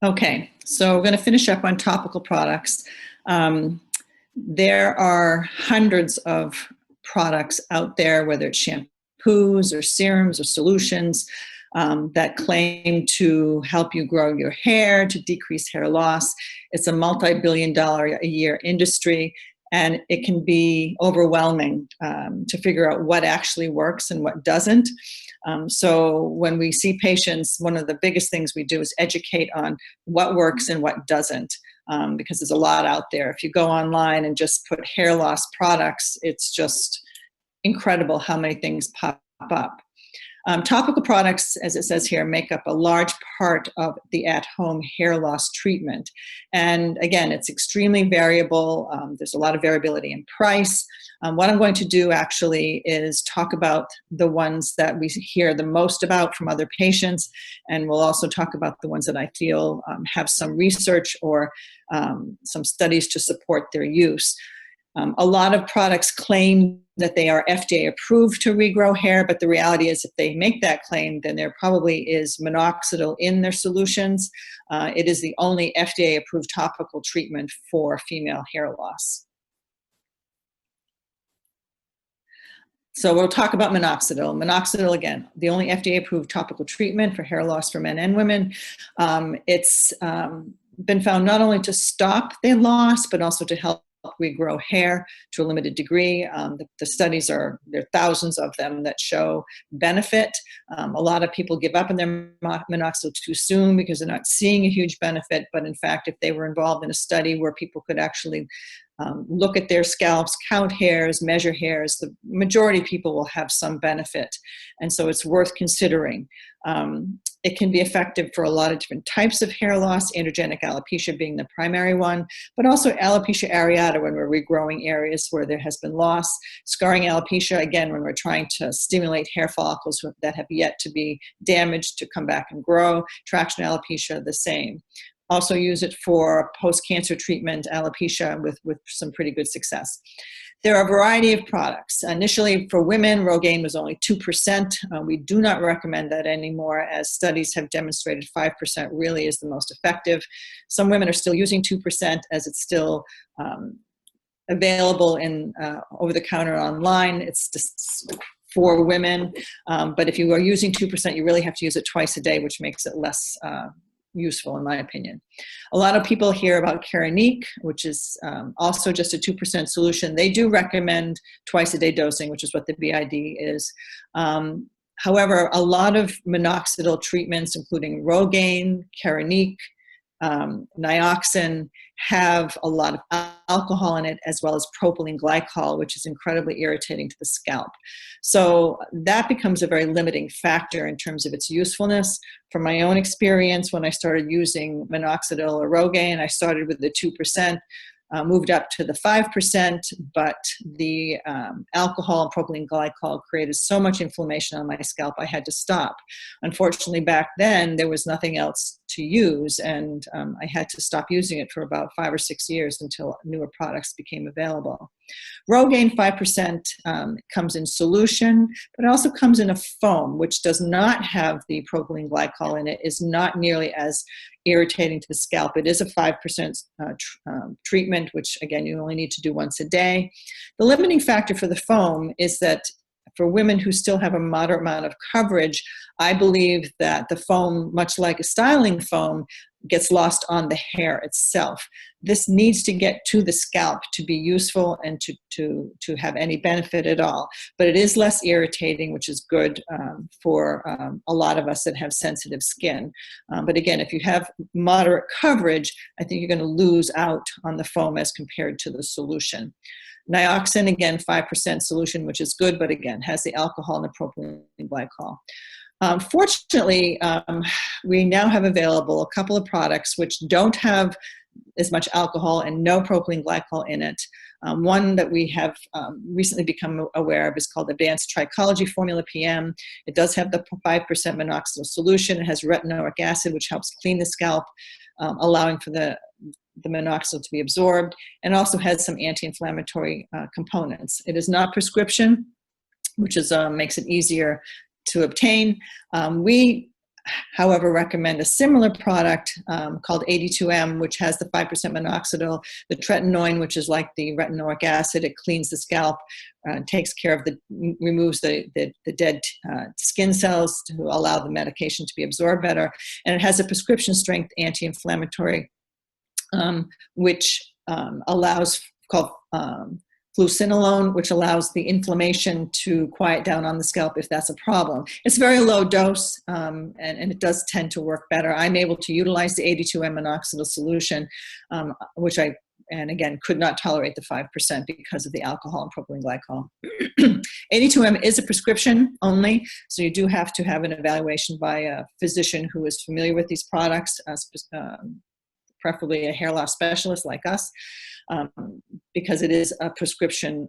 Speaker 1: Okay, so we're going to finish up on topical products. There are hundreds of products out there, whether it's shampoos or serums or solutions, that claim to help you grow your hair, to decrease hair loss. It's a multi-billion-dollar-a-year industry, and it can be overwhelming to figure out what actually works and what doesn't. So when we see patients, one of the biggest things we do is educate on what works and what doesn't, because there's a lot out there. If you go online and just put hair loss products, it's just incredible how many things pop up. Topical products, as it says here, make up a large part of the at-home hair loss treatment. And again, it's extremely variable. There's a lot of variability in price. What I'm going to do actually is talk about the ones that we hear the most about from other patients, and we'll also talk about the ones that I feel have some research or some studies to support their use. A lot of products claim that they are FDA approved to regrow hair, but the reality is if they make that claim, then there probably is minoxidil in their solutions. It is the only FDA approved topical treatment for female hair loss. So we'll talk about minoxidil. Minoxidil, again, the only FDA approved topical treatment for hair loss for men and women. It's been found not only to stop the loss, but also to help regrow hair to a limited degree. The studies there are thousands of them that show benefit. A lot of people give up on their minoxidil too soon because they're not seeing a huge benefit. But in fact, if they were involved in a study where people could actually look at their scalps, count hairs, measure hairs, the majority of people will have some benefit. And so it's worth considering. It can be effective for a lot of different types of hair loss, androgenic alopecia being the primary one, but also alopecia areata when we're regrowing areas where there has been loss, scarring alopecia, again, when we're trying to stimulate hair follicles that have yet to be damaged to come back and grow, traction alopecia, the same. Also use it for post-cancer treatment alopecia with some pretty good success. There are a variety of products. Initially for women, Rogaine was only 2%. We do not recommend that anymore, as studies have demonstrated 5% really is the most effective. Some women are still using 2% as it's still available in over-the-counter online. It's just for women. But if you are using 2%, you really have to use it twice a day, which makes it less useful in my opinion. A lot of people hear about Keranique, which is also just a 2% solution. They do recommend twice a day dosing, which is what the BID is. However, a lot of minoxidil treatments, including Rogaine, Keranique, Nioxin, have a lot of alcohol in it, as well as propylene glycol, which is incredibly irritating to the scalp. So that becomes a very limiting factor in terms of its usefulness. From my own experience, when I started using minoxidil or Rogaine, I started with the 2%, moved up to the 5%, but the alcohol and propylene glycol created so much inflammation on my scalp, I had to stop. Unfortunately, back then, there was nothing else to use, and I had to stop using it for about 5 or 6 years until newer products became available. Rogaine 5% comes in solution, but it also comes in a foam, which does not have the propylene glycol in it, is not nearly as irritating to the scalp. It is a 5% treatment, which again, you only need to do once a day. The limiting factor for the foam is that for women who still have a moderate amount of coverage, I believe that the foam, much like a styling foam, gets lost on the hair itself. This needs to get to the scalp to be useful and to have any benefit at all. But it is less irritating, which is good for a lot of us that have sensitive skin. But again, if you have moderate coverage, I think you're going to lose out on the foam as compared to the solution. Nioxin, again, 5% solution, which is good, but again, has the alcohol and the propylene glycol. Fortunately, we now have available a couple of products which don't have as much alcohol and no propylene glycol in it. One that we have recently become aware of is called Advanced Trichology Formula PM. It does have the 5% minoxidil solution. It has retinoic acid, which helps clean the scalp, allowing for the minoxidil to be absorbed, and also has some anti-inflammatory components. It is not prescription, which is makes it easier to obtain. We however, recommend a similar product called 82M, which has the 5% minoxidil, the tretinoin, which is like the retinoic acid. It cleans the scalp, takes care of removes the dead skin cells to allow the medication to be absorbed better. And it has a prescription strength anti-inflammatory, which allows, called fluocinolone, which allows the inflammation to quiet down on the scalp if that's a problem. It's very low dose, and it does tend to work better. I'm able to utilize the 82M minoxidil solution, which and again, could not tolerate the 5% because of the alcohol and propylene glycol. 82M is a prescription only, so you do have to have an evaluation by a physician who is familiar with these products, preferably a hair loss specialist like us, because it is a prescription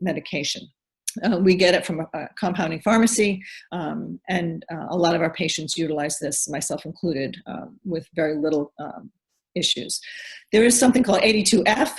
Speaker 1: medication. We get it from a compounding pharmacy, and a lot of our patients utilize this, myself included, with very little issues. There is something called 82F,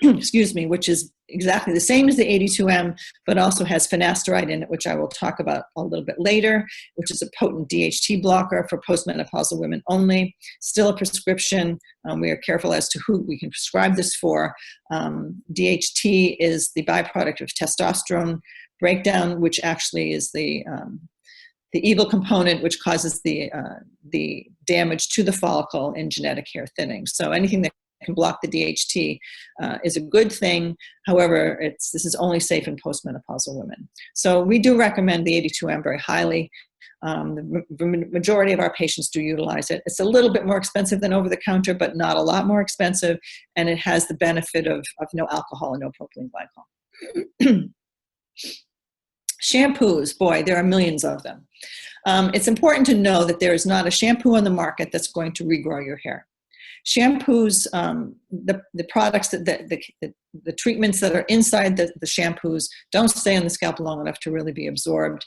Speaker 1: excuse me, which is exactly the same as the 82M, but also has finasteride in it, which I will talk about a little bit later, which is a potent DHT blocker for postmenopausal women only. Still a prescription. We are careful as to who we can prescribe this for. DHT is the byproduct of testosterone breakdown, which actually is the evil component which causes the damage to the follicle in genetic hair thinning. So anything that can block the DHT is a good thing. However, this is only safe in postmenopausal women. So we do recommend the 82M very highly. The majority of our patients do utilize it. It's a little bit more expensive than over-the-counter, but not a lot more expensive, and it has the benefit of no alcohol and no propylene glycol. Shampoos, boy, there are millions of them. It's important to know that there is not a shampoo on the market that's going to regrow your hair. Shampoos, the products, the treatments that are inside the shampoos don't stay on the scalp long enough to really be absorbed.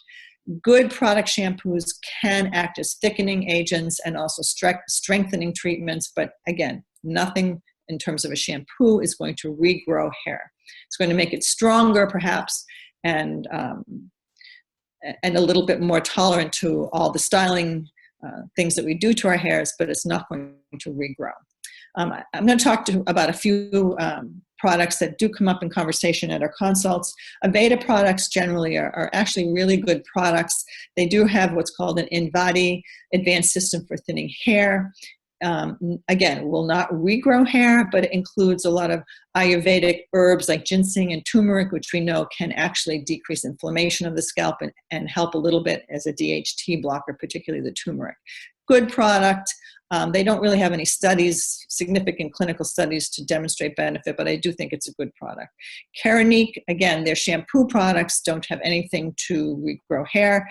Speaker 1: Good product shampoos can act as thickening agents and also strengthening treatments, but again, nothing in terms of a shampoo is going to regrow hair. It's going to make it stronger, perhaps, and a little bit more tolerant to all the styling things that we do to our hairs, but it's not going to regrow. I'm going to talk about a few products that do come up in conversation at our consults. Aveda products generally are actually really good products. They do have what's called an Invadi advanced system for thinning hair. Again, will not regrow hair, but it includes a lot of Ayurvedic herbs like ginseng and turmeric, which we know can actually decrease inflammation of the scalp and help a little bit as a DHT blocker, particularly the turmeric. Good product. They don't really have any studies, significant clinical studies to demonstrate benefit, but I do think it's a good product. Keranique, again, their shampoo products don't have anything to regrow hair.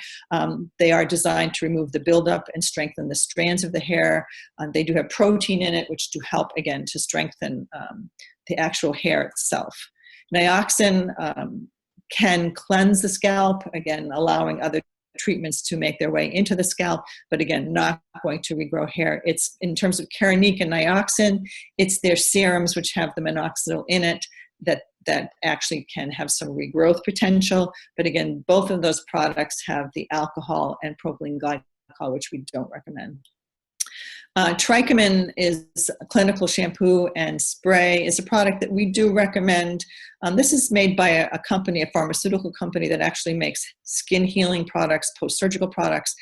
Speaker 1: They are designed to remove the buildup and strengthen the strands of the hair. They do have protein in it, which do help, again, to strengthen the actual hair itself. Nioxin can cleanse the scalp, again, allowing other treatments to make their way into the scalp, but again, not going to regrow hair. It's, in terms of Keranique and Nioxin, it's their serums which have the minoxidil in it that actually can have some regrowth potential. But again, both of those products have the alcohol and propylene glycol, which we don't recommend. Trichomin is a clinical shampoo and spray. It's a product that we do recommend. This is made by a company, a pharmaceutical company that actually makes skin healing products, post-surgical products.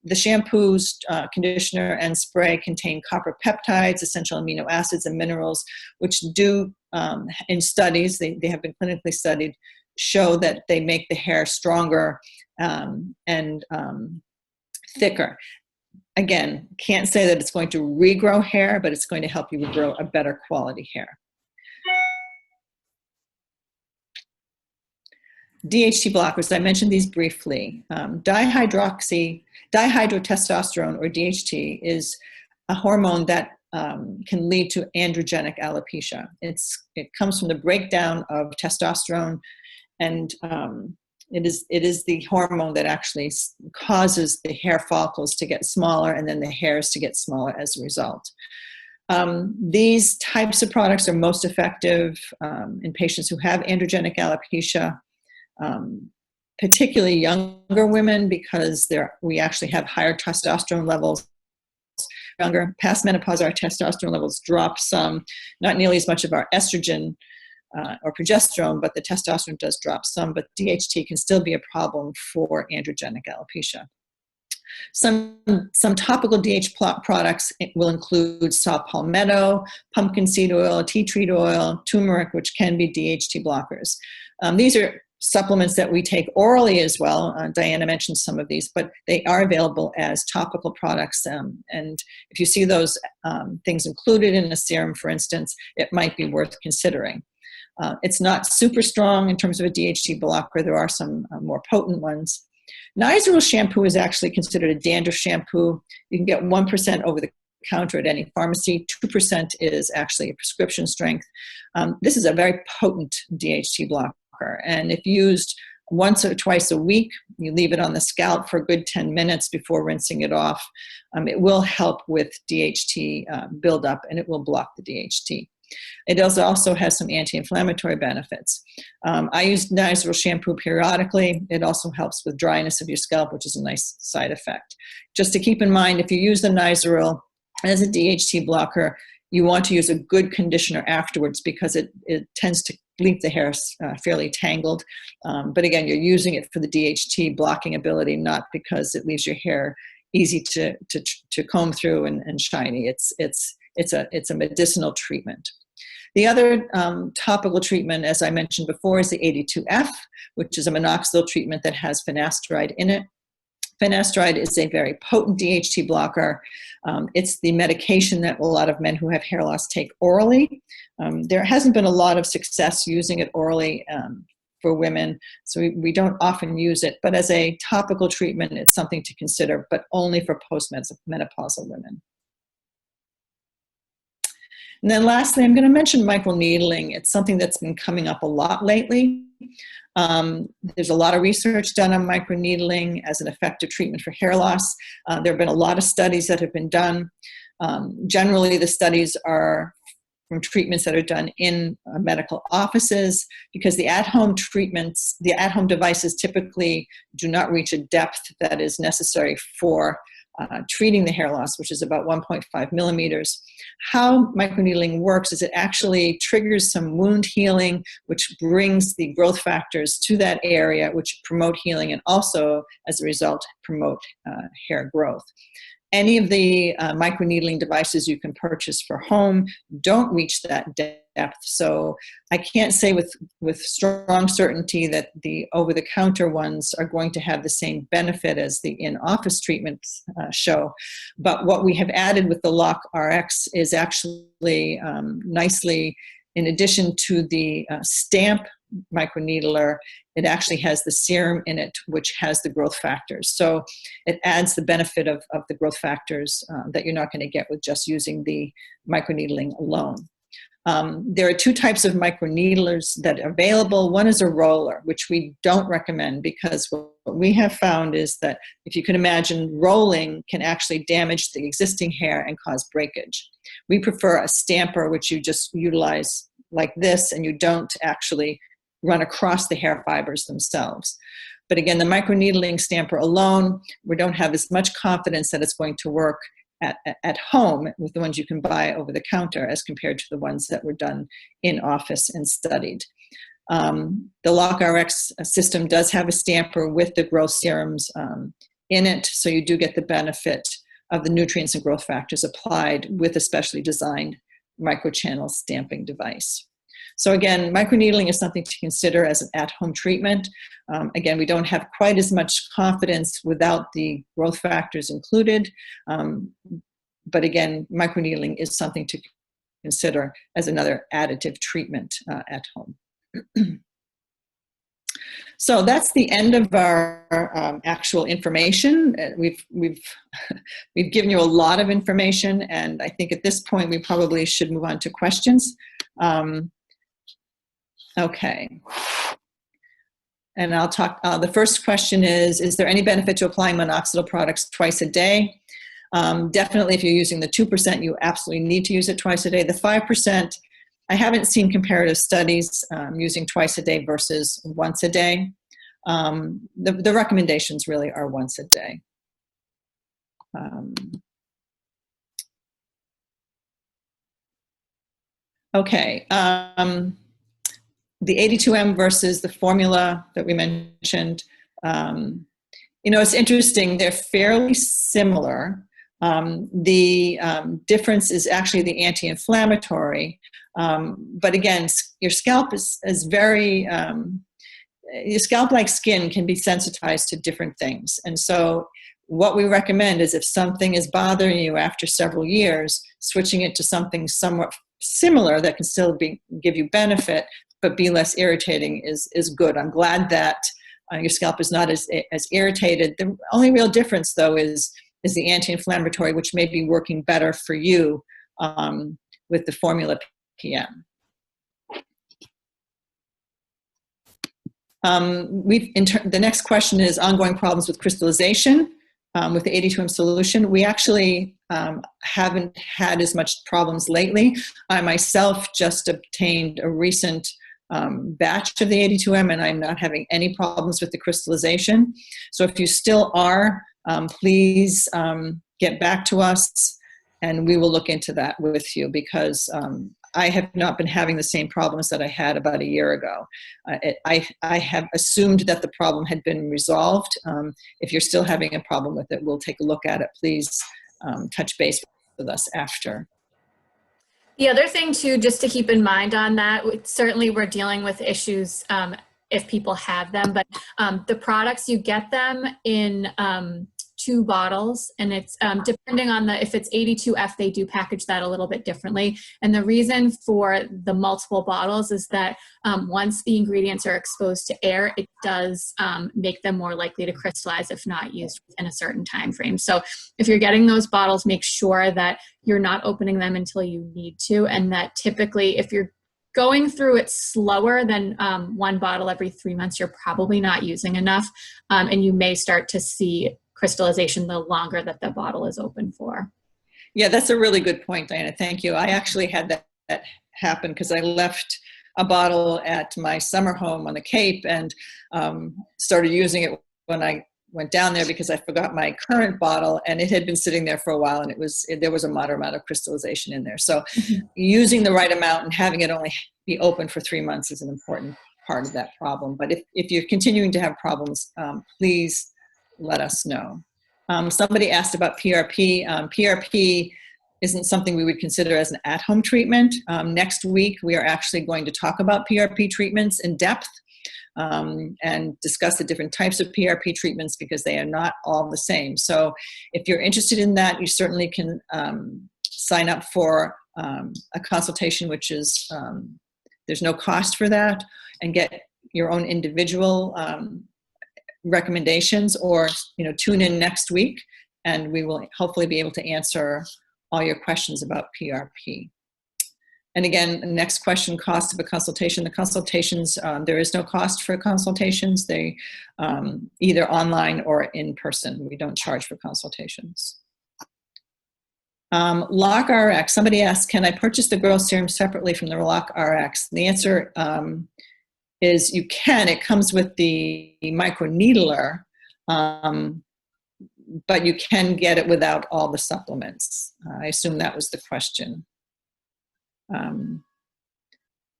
Speaker 1: The shampoos, conditioner, and spray contain copper peptides, essential amino acids, and minerals, which do, in studies, they have been clinically studied, show that they make the hair stronger and thicker. Again, can't say that it's going to regrow hair, but it's going to help you grow a better quality hair. DHT blockers, I mentioned these briefly. Dihydrotestosterone, or DHT, is a hormone that can lead to androgenic alopecia. It comes from the breakdown of testosterone, and it is the hormone that actually causes the hair follicles to get smaller and then the hairs to get smaller as a result. These types of products are most effective in patients who have androgenic alopecia. particularly younger women, because we actually have higher testosterone levels. Younger, past menopause, our testosterone levels drop some, not nearly as much of our estrogen or progesterone, but the testosterone does drop some, but DHT can still be a problem for androgenic alopecia. Some topical DHT products will include saw palmetto, pumpkin seed oil, tea tree oil, turmeric, which can be DHT blockers. These are supplements that we take orally as well. Diana mentioned some of these, but they are available as topical products. And if you see those things included in a serum, for instance, it might be worth considering. It's not super strong in terms of a DHT blocker. There are some more potent ones. Nizoral shampoo is actually considered a dandruff shampoo. You can get 1% over the counter at any pharmacy. 2% is actually a prescription strength. This is a very potent DHT blocker. And if used once or twice a week, you leave it on the scalp for a good 10 minutes before rinsing it off, it will help with DHT buildup, and it will block the DHT. It also has some anti-inflammatory benefits. I use Nizoral shampoo periodically. It also helps with dryness of your scalp, which is a nice side effect. Just to keep in mind, if you use the Nizoral as a DHT blocker, you want to use a good conditioner afterwards, because it tends to leave the hair fairly tangled. But again, you're using it for the DHT blocking ability, not because it leaves your hair easy to comb through and shiny. It's a medicinal treatment. The other topical treatment, as I mentioned before, is the 82F, which is a minoxidil treatment that has finasteride in it. Finasteride is a very potent DHT blocker. It's the medication that a lot of men who have hair loss take orally. There hasn't been a lot of success using it orally for women, so we don't often use it. But as a topical treatment, it's something to consider, but only for postmenopausal women. And then lastly, I'm going to mention microneedling. It's something that's been coming up a lot lately. There's a lot of research done on microneedling as an effective treatment for hair loss. There have been a lot of studies that have been done. Generally, the studies are from treatments that are done in medical offices, because the at-home treatments, the at-home devices typically do not reach a depth that is necessary for treating the hair loss, which is about 1.5 millimeters. How microneedling works is it actually triggers some wound healing, which brings the growth factors to that area, which promote healing and also, as a result, promote hair growth. Any of the microneedling devices you can purchase for home don't reach that depth. So I can't say with strong certainty that the over-the-counter ones are going to have the same benefit as the in-office treatments show. But what we have added with the Lock RX is actually nicely, in addition to the stamp microneedler, it actually has the serum in it, which has the growth factors. So it adds the benefit of the growth factors that you're not going to get with just using the microneedling alone. There are two types of microneedlers that are available. One is a roller, which we don't recommend, because what we have found is that, if you can imagine, rolling can actually damage the existing hair and cause breakage. We prefer a stamper, which you just utilize like this, and you don't actually run across the hair fibers themselves. But again, the microneedling stamper alone, we don't have as much confidence that it's going to work at home with the ones you can buy over the counter as compared to the ones that were done in office and studied. The Lock RX system does have a stamper with the growth serums in it, so you do get the benefit of the nutrients and growth factors applied with a specially designed microchannel stamping device. So again, microneedling is something to consider as an at-home treatment. Again, we don't have quite as much confidence without the growth factors included. But again, microneedling is something to consider as another additive treatment at home. So that's the end of our actual information. We've given you a lot of information, and I think at this point we probably should move on to questions. Okay. And I'll talk, the first question is there any benefit to applying minoxidil products twice a day? Definitely, if you're using the 2%, you absolutely need to use it twice a day. The 5%, I haven't seen comparative studies using twice a day versus once a day. The recommendations really are once a day. Okay. The 82M versus the formula that we mentioned, it's interesting. They're fairly similar. The difference is actually the anti-inflammatory. But again, your scalp is very, your scalp, like skin, can be sensitized to different things. And so what we recommend is if something is bothering you after several years, switching it to something somewhat similar that can still give you benefit, but be less irritating is good. I'm glad that your scalp is not as irritated. The only real difference, though, is the anti-inflammatory, which may be working better for you with the formula PM. The next question is ongoing problems with crystallization with the 82M solution. We actually haven't had as much problems lately. I myself just obtained a recent batch of the 82M, and I'm not having any problems with the crystallization. So if you still are, please get back to us, and we will look into that with you, because I have not been having the same problems that I had about a year ago. I have assumed that the problem had been resolved. If you're still having a problem with it, we'll take a look at it. Please touch base with us after.
Speaker 3: The other thing too, just to keep in mind on that, certainly we're dealing with issues if people have them, but the products, you get them in 2 bottles, and it's depending on if it's 82F, they do package that a little bit differently. And the reason for the multiple bottles is that once the ingredients are exposed to air, it does make them more likely to crystallize if not used within a certain time frame. So if you're getting those bottles, make sure that you're not opening them until you need to, and that typically if you're going through it slower than 1 bottle every 3 months, you're probably not using enough, and you may start to see crystallization the longer that the bottle is open for.
Speaker 1: Yeah, that's a really good point, Diana. Thank you. I actually had that happen because I left a bottle at my summer home on the Cape and started using it when I went down there because I forgot my current bottle, and it had been sitting there for a while, and there was a moderate amount of crystallization in there. So using the right amount and having it only be open for 3 months is an important part of that problem. But if you're continuing to have problems, please let us know. Somebody asked about PRP. PRP isn't something we would consider as an at-home treatment. Next week, we are actually going to talk about PRP treatments in depth and discuss the different types of PRP treatments, because they are not all the same. So if you're interested in that, you certainly can sign up for a consultation, which is, there's no cost for that, and get your own individual recommendations, or tune in next week and we will hopefully be able to answer all your questions about PRP. And again, the next question, cost of a consultation. The consultations, there is no cost for consultations. They either online or in person. We don't charge for consultations. Lock RX. Somebody asked, can I purchase the Growth Serum separately from the Lock RX? The answer is you can. It comes with the microneedler, but you can get it without all the supplements. I assume that was the question.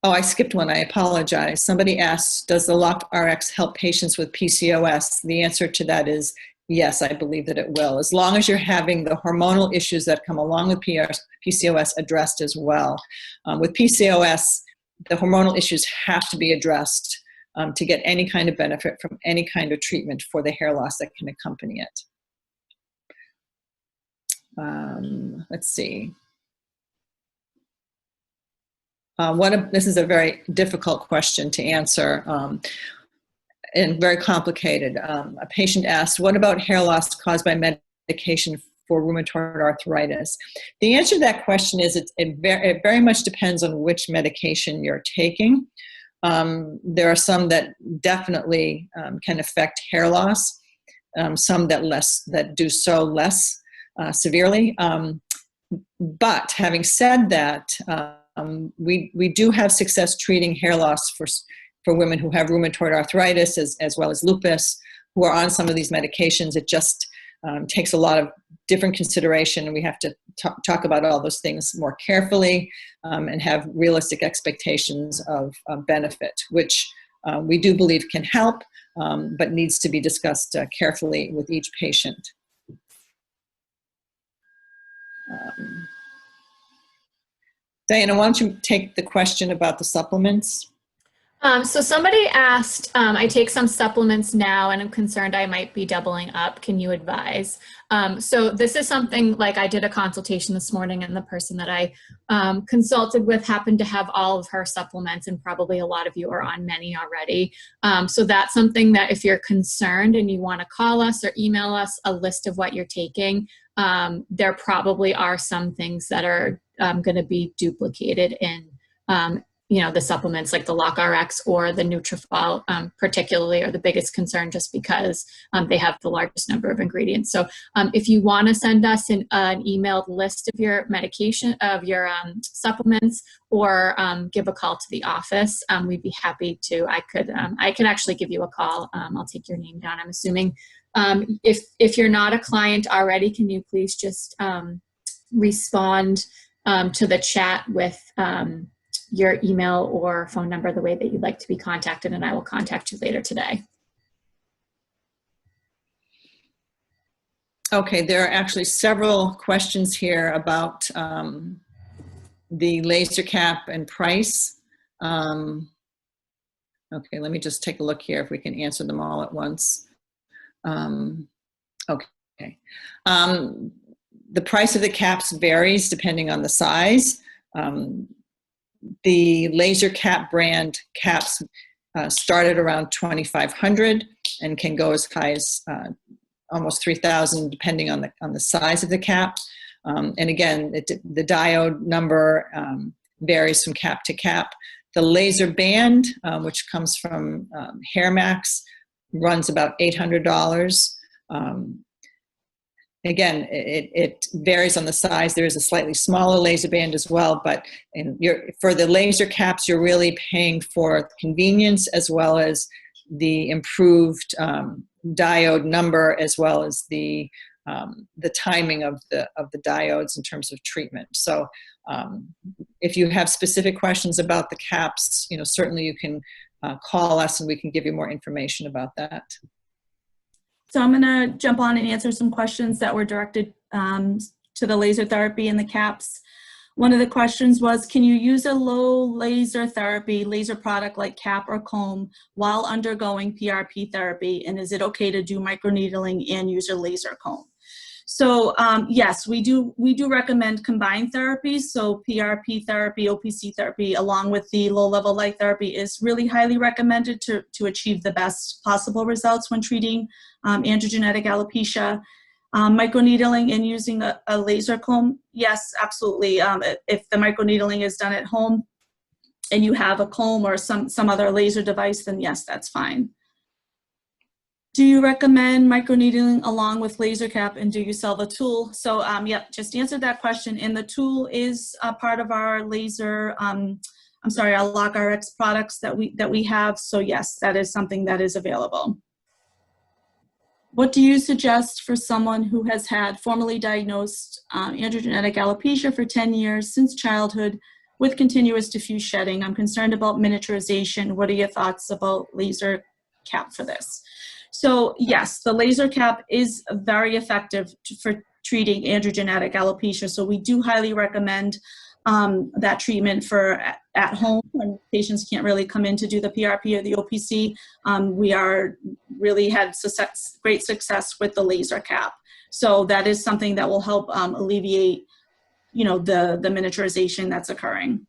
Speaker 1: Oh, I skipped one. I apologize. Somebody asked, does the Lock RX help patients with PCOS? The answer to that is yes, I believe that it will, as long as you're having the hormonal issues that come along with PCOS addressed as well. With PCOS, the hormonal issues have to be addressed to get any kind of benefit from any kind of treatment for the hair loss that can accompany it. Let's see. This is a very difficult question to answer and very complicated. A patient asked, what about hair loss caused by medication for rheumatoid arthritis? The answer to that question is it very much depends on which medication you're taking. There are some that definitely can affect hair loss, some that do so less severely. But having said that, we do have success treating hair loss for for women who have rheumatoid arthritis as well as lupus, who are on some of these medications. It just takes a lot of different consideration, and we have to talk about all those things more carefully and have realistic expectations of benefit, which we do believe can help, but needs to be discussed carefully with each patient. Diana, why don't you take the question about the supplements?
Speaker 3: So somebody asked, I take some supplements now and I'm concerned I might be doubling up. Can you advise? So this is something, like, I did a consultation this morning, and the person that I consulted with happened to have all of her supplements, and probably a lot of you are on many already. So that's something that if you're concerned and you want to call us or email us a list of what you're taking, there probably are some things that are going to be duplicated in the supplements, like the LockRx or the Nutrafol, particularly, are the biggest concern, just because they have the largest number of ingredients. So if you want to send us an emailed list of your medication, of your supplements, or give a call to the office, we'd be happy to. I could actually give you a call. I'll take your name down. I'm assuming if you're not a client already, can you please just respond to the chat with your email or phone number, the way that you'd like to be contacted, and I will contact you later today.
Speaker 1: Okay, there are actually several questions here about the LaserCap and price. Okay, let me just take a look here if we can answer them all at once. Okay. The price of the caps varies depending on the size. The LaserCap brand caps start at around $2,500 and can go as high as almost $3,000 depending on the size of the cap. And again, the diode number varies from cap to cap. The laser band, which comes from Hair Max, runs about $800. Again, it varies on the size. There is a slightly smaller laser band as well, but for the laser caps, you're really paying for convenience as well as the improved diode number, as well as the timing of the diodes in terms of treatment. So if you have specific questions about the caps, certainly you can call us and we can give you more information about that.
Speaker 2: So I'm going to jump on and answer some questions that were directed to the laser therapy and the caps. One of the questions was, can you use a low laser therapy laser product like cap or comb while undergoing PRP therapy? And is it okay to do microneedling and use a laser comb? So yes, we do recommend combined therapies. So PRP therapy, OPC therapy, along with the low-level light therapy, is really highly recommended to achieve the best possible results when treating androgenetic alopecia. Microneedling and using a laser comb, yes, absolutely. If the microneedling is done at home and you have a comb or some other laser device, then yes, that's fine. Do you recommend microneedling along with LaserCap, and do you sell the tool? So yep, just answered that question. And the tool is a part of our our LockRx products that we have. So yes, that is something that is available. What do you suggest for someone who has had formally diagnosed androgenetic alopecia for 10 years since childhood with continuous diffuse shedding? I'm concerned about miniaturization. What are your thoughts about LaserCap for this? So yes, the LaserCap is very effective for treating androgenetic alopecia. So we do highly recommend that treatment for at home when patients can't really come in to do the PRP or the OPC. We really had great success with the LaserCap. So that is something that will help alleviate, the miniaturization that's occurring.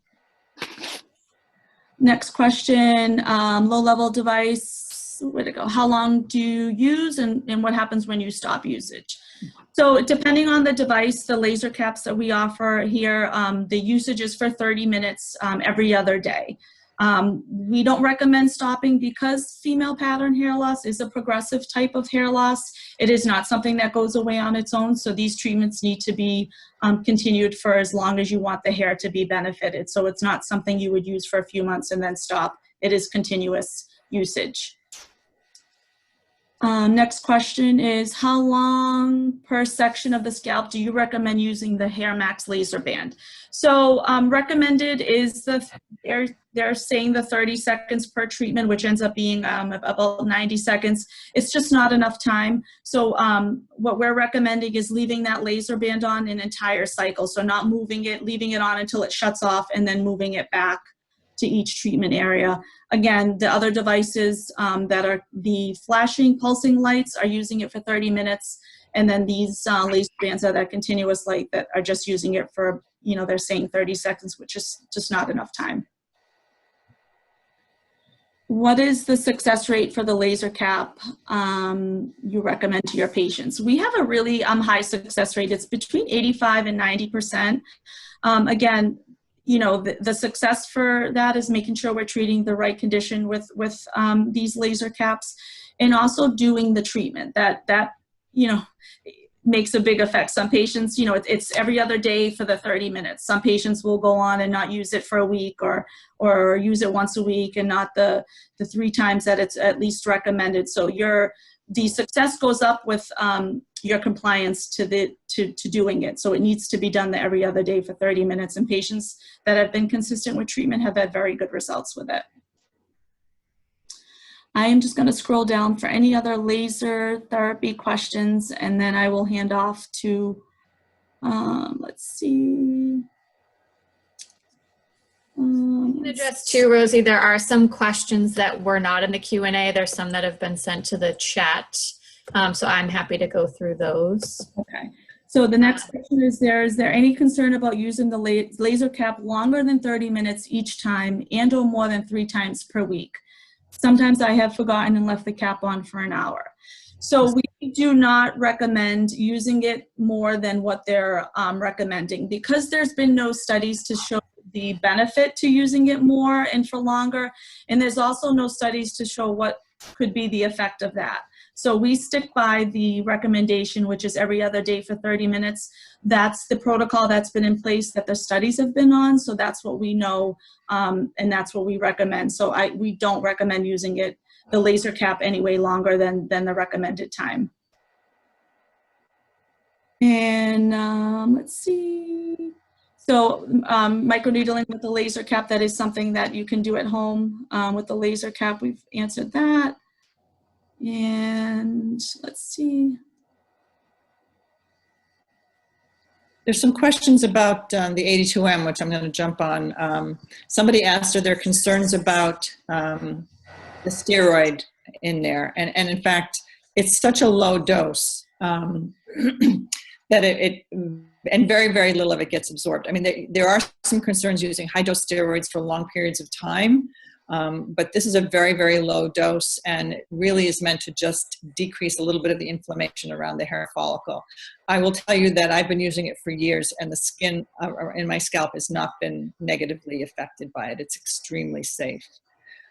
Speaker 2: Next question, low-level device. Where to go? How long do you use, and what happens when you stop usage? So depending on the device, the laser caps that we offer here, the usage is for 30 minutes every other day. We don't recommend stopping because female pattern hair loss is a progressive type of hair loss. It is not something that goes away on its own, so these treatments need to be continued for as long as you want the hair to be benefited. So it's not something you would use for a few months and then stop it is continuous usage. Next question is, how long per section of the scalp do you recommend using the Hair Max laser band? So recommended is they're saying the 30 seconds per treatment, which ends up being about 90 seconds. It's just not enough time. So what we're recommending is leaving that laser band on an entire cycle. So not moving it, leaving it on until it shuts off, and then moving it back to each treatment area. Again, the other devices that are the flashing, pulsing lights are using it for 30 minutes. And then these laser bands are that continuous light that are just using it for, they're saying 30 seconds, which is just not enough time. What is the success rate for the LaserCap you recommend to your patients? We have a really high success rate. It's between 85 and 90%. Again, the success for that is making sure we're treating the right condition with these laser caps, and also doing the treatment that makes a big effect. Some patients, it's every other day for the 30 minutes. Some patients will go on and not use it for a week, or use it once a week and not the 3 times that it's at least recommended. So the success goes up with your compliance to doing it. So it needs to be done every other day for 30 minutes, and patients that have been consistent with treatment have had very good results with it. I am just going to scroll down for any other laser therapy questions, and then I will hand off to, let's see.
Speaker 3: Just too, Rosie, there are some questions that were not in the Q&A. There's some that have been sent to the chat. So I'm happy to go through those.
Speaker 2: Okay. So the next question is there any concern about using the laser cap longer than 30 minutes each time and or more than 3 times per week? Sometimes I have forgotten and left the cap on for an hour. So we do not recommend using it more than what they're recommending, because there's been no studies to show the benefit to using it more and for longer. And there's also no studies to show what could be the effect of that. So we stick by the recommendation, which is every other day for 30 minutes. That's the protocol that's been in place that the studies have been on. So that's what we know, and that's what we recommend. So we don't recommend using it, the laser cap, anyway longer than the recommended time. And let's see. So microneedling with the laser cap, that is something that you can do at home with the laser cap. We've answered that. And let's see.
Speaker 1: There's some questions about the 82M, which I'm going to jump on. Somebody asked, are there concerns about the steroid in there? And in fact, it's such a low dose that and very, very little of it gets absorbed. I mean, there are some concerns using high-dose steroids for long periods of time, but this is a very, very low dose, and it really is meant to just decrease a little bit of the inflammation around the hair follicle. I will tell you that I've been using it for years, and the skin in my scalp has not been negatively affected by it. It's extremely safe.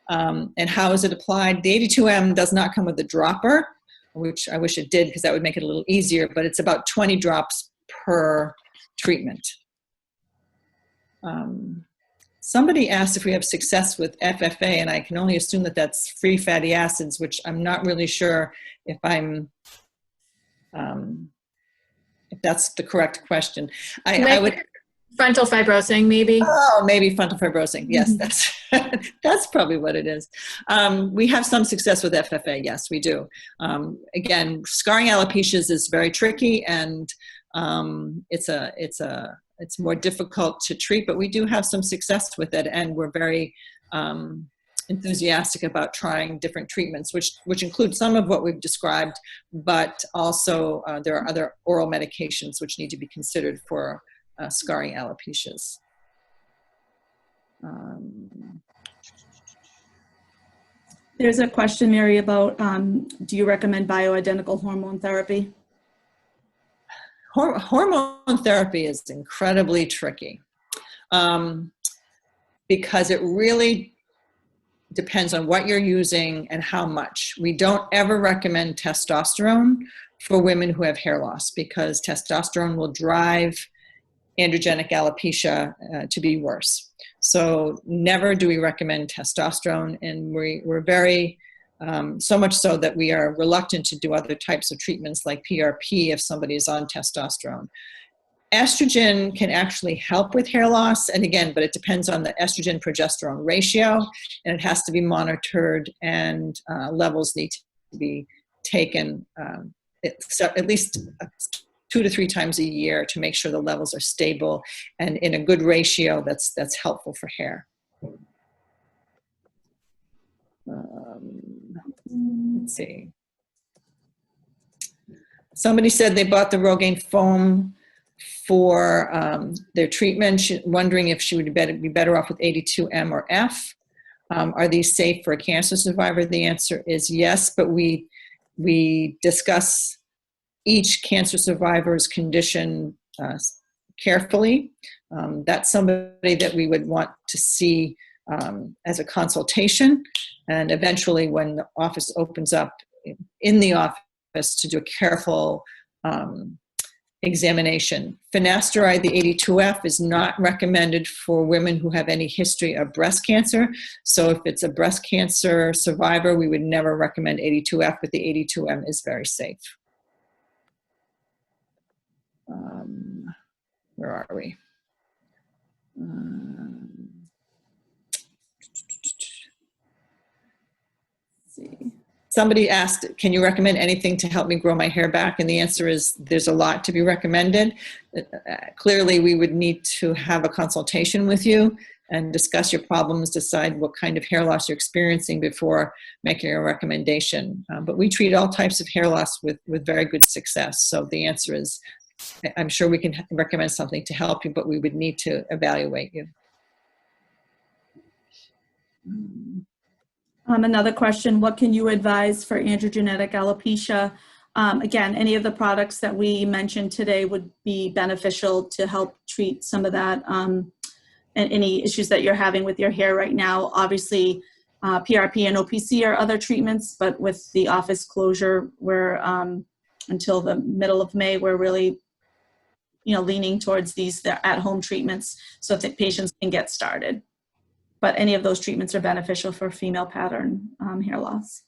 Speaker 1: And how is it applied? The 82M does not come with a dropper, which I wish it did, because that would make it a little easier, but it's about 20 drops per treatment. Somebody asked if we have success with FFA, and I can only assume that that's free fatty acids, which I'm not really sure if if that's the correct question. I would
Speaker 3: frontal fibrosing, maybe.
Speaker 1: Oh, maybe frontal fibrosing. Yes, that's probably what it is. We have some success with FFA. Yes, we do. Again, scarring alopecias is very tricky, and it's more difficult to treat, but we do have some success with it, and we're very enthusiastic about trying different treatments, which include some of what we've described, but also there are other oral medications which need to be considered for scarring alopecias.
Speaker 2: There's a question, Mary, about do you recommend bioidentical hormone therapy?
Speaker 1: Hormone therapy is incredibly tricky because it really depends on what you're using and how much. We don't ever recommend testosterone for women who have hair loss, because testosterone will drive androgenic alopecia to be worse. So never do we recommend testosterone, and we're very, so much so that we are reluctant to do other types of treatments like PRP if somebody is on testosterone. Estrogen can actually help with hair loss, and again, but it depends on the estrogen-progesterone ratio, and it has to be monitored, and levels need to be taken at least 2 to 3 times a year to make sure the levels are stable and in a good ratio that's helpful for hair. Let's see. Somebody said they bought the Rogaine foam for their treatment, wondering if she would be better off with 82M or F. Are these safe for a cancer survivor? The answer is yes, but we discuss each cancer survivor's condition carefully. That's somebody that we would want to see as a consultation, and eventually when the office opens up in the office to do a careful examination. Finasteride, the 82F, is not recommended for women who have any history of breast cancer. So if it's a breast cancer survivor, we would never recommend 82F, but the 82M is very safe. Where are we? Let's see. Somebody asked, can you recommend anything to help me grow my hair back? And the answer is there's a lot to be recommended. Clearly, we would need to have a consultation with you and discuss your problems, decide what kind of hair loss you're experiencing before making a recommendation. But we treat all types of hair loss with very good success. So the answer is, I'm sure we can recommend something to help you, but we would need to evaluate you.
Speaker 2: Another question, what can you advise for androgenetic alopecia? Again, any of the products that we mentioned today would be beneficial to help treat some of that and any issues that you're having with your hair right now. Obviously, PRP and OPC are other treatments, but with the office closure, we're until the middle of May, we're really leaning towards these at-home treatments so that patients can get started. But any of those treatments are beneficial for female pattern hair loss.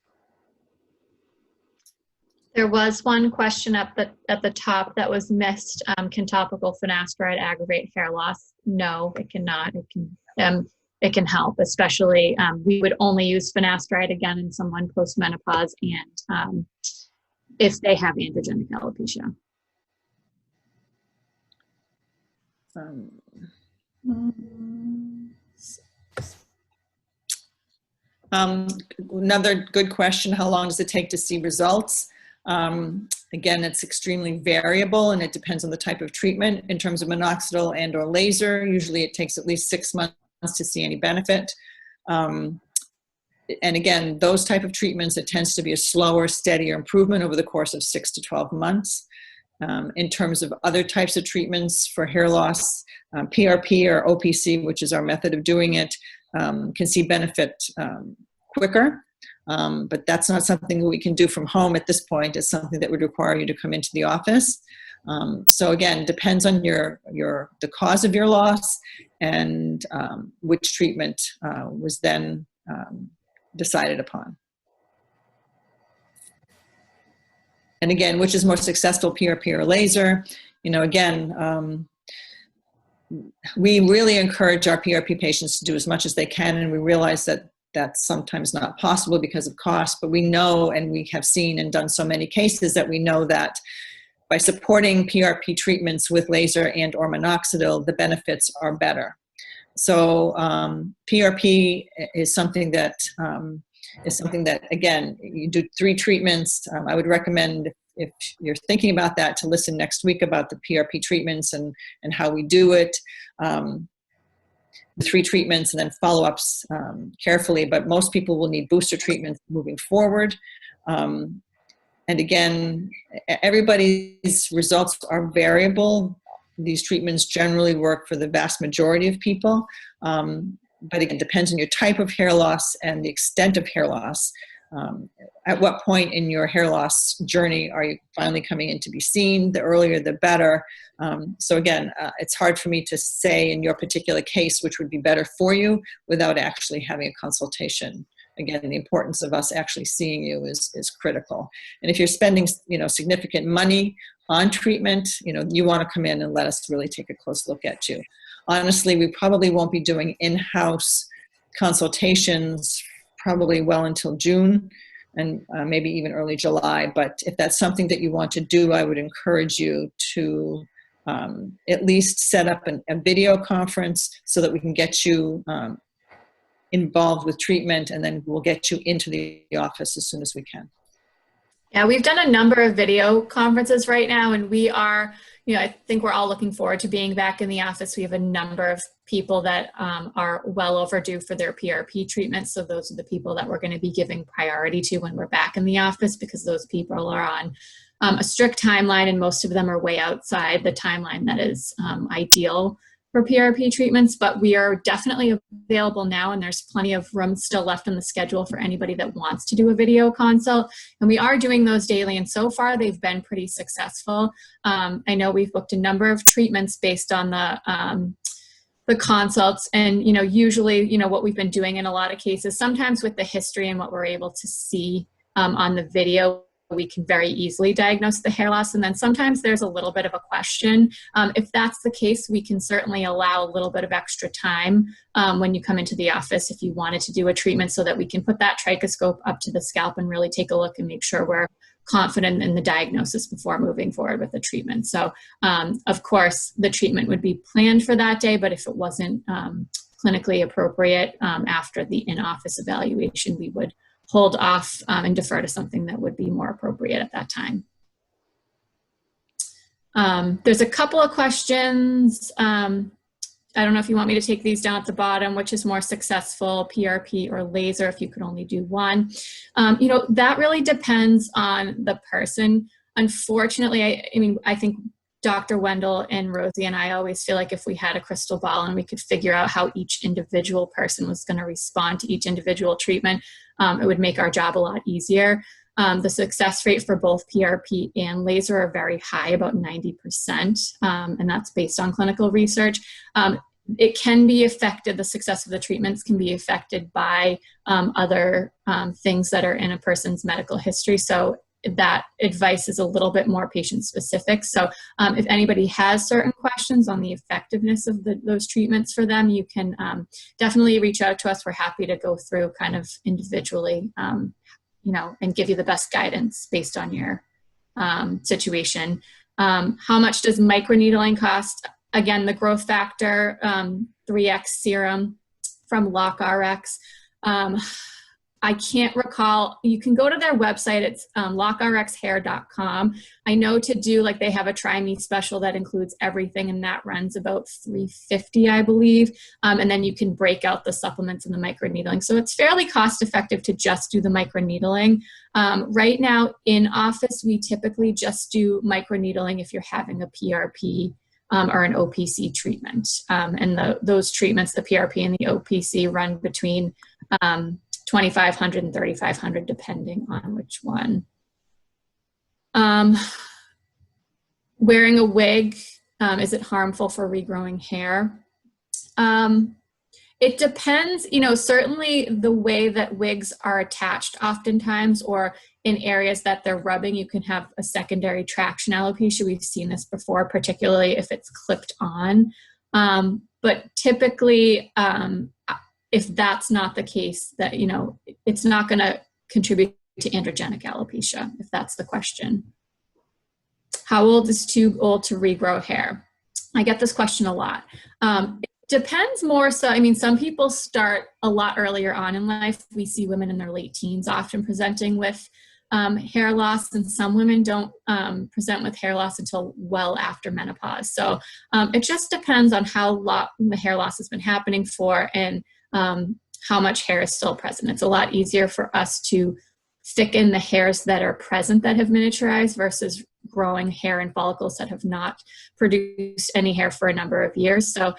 Speaker 3: There was one question at the top that was missed. Can topical finasteride aggravate hair loss? No, it cannot. It can help, especially we would only use finasteride again in someone post-menopause and if they have androgenic alopecia.
Speaker 1: Another good question, how long does it take to see results? Again, it's extremely variable and it depends on the type of treatment. In terms of minoxidil and or laser, usually it takes at least 6 months to see any benefit. And again, those type of treatments, it tends to be a slower, steadier improvement over the course of 6 to 12 months. In terms of other types of treatments for hair loss, PRP or OPC, which is our method of doing it, can see benefit quicker, but that's not something that we can do from home at this point. It's something that would require you to come into the office. So again, depends on the cause of your loss and which treatment was then decided upon. And again, which is more successful, PRP or laser? Again, we really encourage our PRP patients to do as much as they can, and we realize that that's sometimes not possible because of cost, but we know, and we have seen and done so many cases that we know that by supporting PRP treatments with laser and or minoxidil, the benefits are better. So PRP is something that again, you do 3 treatments. I would recommend, if you're thinking about that, to listen next week about the PRP treatments and how we do it. The 3 treatments and then follow-ups carefully, but most people will need booster treatments moving forward. And again, everybody's results are variable. These treatments generally work for the vast majority of people. But again, it depends on your type of hair loss and the extent of hair loss. at what point in your hair loss journey are you finally coming in to be seen? The earlier, the better. So again, it's hard for me to say in your particular case which would be better for you without actually having a consultation. Again, the importance of us actually seeing you is critical. And if you're spending, significant money on treatment, you want to come in and let us really take a close look at you. Honestly, we probably won't be doing in-house consultations probably well until June and maybe even early July. But if that's something that you want to do, I would encourage you to at least set up a video conference so that we can get you involved with treatment, and then we'll get you into the office as soon as we can.
Speaker 3: Yeah, we've done a number of video conferences right now, and we are, I think we're all looking forward to being back in the office. We have a number of people that are well overdue for their PRP treatment. So those are the people that we're going to be giving priority to when we're back in the office, because those people are on a strict timeline, and most of them are way outside the timeline that is ideal for PRP treatments. But we are definitely available now, and there's plenty of room still left in the schedule for anybody that wants to do a video consult. And we are doing those daily, and so far they've been pretty successful. I know we've booked a number of treatments based on the consults, and usually what we've been doing in a lot of cases, sometimes with the history and what we're able to see on the video, we can very easily diagnose the hair loss. And then sometimes there's a little bit of a question. If that's the case, we can certainly allow a little bit of extra time when you come into the office if you wanted to do a treatment, so that we can put that trichoscope up to the scalp and really take a look and make sure we're confident in the diagnosis before moving forward with the treatment. So of course the treatment would be planned for that day, but if it wasn't clinically appropriate after the in-office evaluation, we would hold off and defer to something that would be more appropriate at that time. There's a couple of questions. I don't know if you want me to take these down at the bottom. Which is more successful, PRP or laser, if you could only do one? That really depends on the person. Unfortunately, I think Dr. Wendell and Rosie and I always feel like if we had a crystal ball and we could figure out how each individual person was going to respond to each individual treatment, it would make our job a lot easier. The success rate for both PRP and laser are very high, about 90%, and that's based on clinical research. It can be affected, the success of the treatments can be affected by other things that are in a person's medical history. So that advice is a little bit more patient specific. So if anybody has certain questions on the effectiveness of those treatments for them, you can definitely reach out to us. We're happy to go through kind of individually, and give you the best guidance based on your situation. How much does microneedling cost? Again, the growth factor 3X serum from LockRx. I can't recall. You can go to their website. It's lockrxhair.com. I know to do, they have a Try Me special that includes everything, and that runs about $350, I believe. And then you can break out the supplements and the microneedling. So it's fairly cost effective to just do the microneedling. Right now in office, we typically just do microneedling if you're having a PRP or an OPC treatment. And those treatments, the PRP and the OPC, run between $2,500 and $3,500, depending on which one. Wearing a wig, is it harmful for regrowing hair? It depends, certainly the way that wigs are attached oftentimes, or in areas that they're rubbing, you can have a secondary traction alopecia. We've seen this before, particularly if it's clipped on. But typically, if that's not the case, that, it's not going to contribute to androgenic alopecia, if that's the question. How old is too old to regrow hair? I get this question a lot. It depends more so, some people start a lot earlier on in life. We see women in their late teens often presenting with hair loss, and some women don't present with hair loss until well after menopause. So it just depends on how long the hair loss has been happening for, and how much hair is still present. It's a lot easier for us to thicken the hairs that are present that have miniaturized versus growing hair and follicles that have not produced any hair for a number of years. So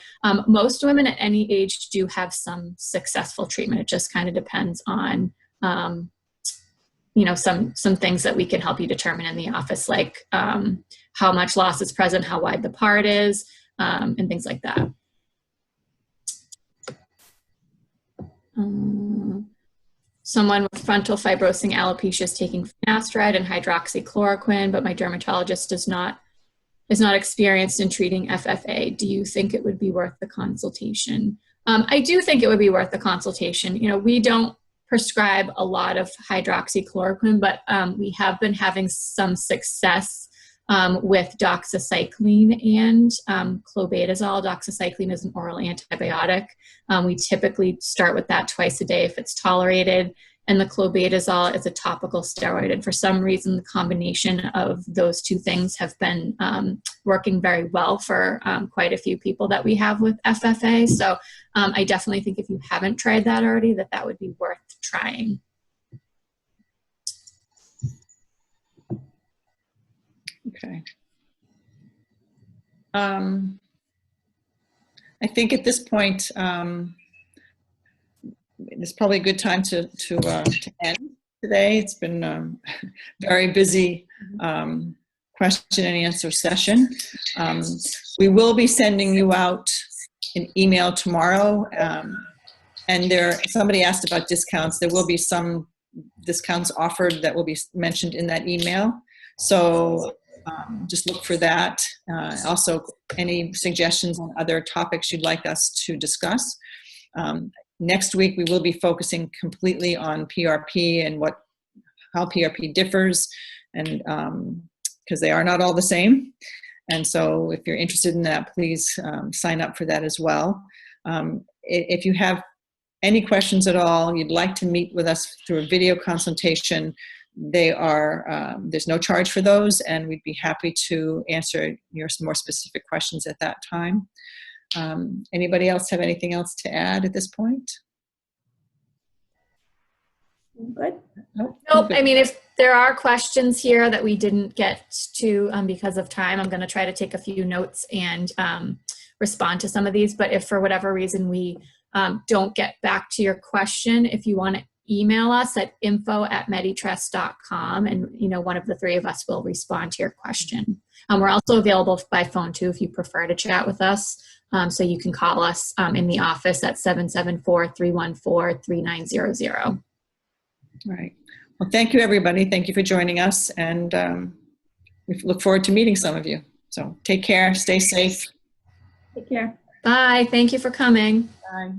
Speaker 3: most women at any age do have some successful treatment. It just kind of depends on some things that we can help you determine in the office, like how much loss is present, how wide the part is, and things like that. Someone with frontal fibrosing alopecia is taking finasteride and hydroxychloroquine, but my dermatologist is not experienced in treating FFA. Do you think it would be worth the consultation? I do think it would be worth the consultation. We don't prescribe a lot of hydroxychloroquine, but we have been having some success with doxycycline and clobetasol. Doxycycline is an oral antibiotic. We typically start with that twice a day if it's tolerated. And the clobetasol is a topical steroid. And for some reason, the combination of those two things have been working very well for quite a few people that we have with FFA. So I definitely think if you haven't tried that already, that would be worth trying.
Speaker 1: Okay. I think at this point, it's probably a good time to end today. It's been a very busy question and answer session. We will be sending you out an email tomorrow. And somebody asked about discounts. There will be some discounts offered that will be mentioned in that email. So just look for that. Also, any suggestions on other topics you'd like us to discuss. Next week, we will be focusing completely on PRP and how PRP differs, and because they are not all the same. And so if you're interested in that, please sign up for that as well. If you have any questions at all, you'd like to meet with us through a video consultation, there's no charge for those, and we'd be happy to answer your more specific questions at that time. Anybody else have anything else to add at this point?
Speaker 2: Good.
Speaker 3: Nope. I mean, if there are questions here that we didn't get to because of time, I'm going to try to take a few notes and respond to some of these. But if for whatever reason we don't get back to your question, if you want to email us at info@meditresse.com, and one of the three of us will respond to your question. We're also available by phone too if you prefer to chat with us. So you can call us in the office at 774-314-3900.
Speaker 1: All right. Well, thank you, everybody. Thank you for joining us, and we look forward to meeting some of you. So take care. Stay safe.
Speaker 2: Take care.
Speaker 3: Bye. Thank you for coming.
Speaker 1: Bye.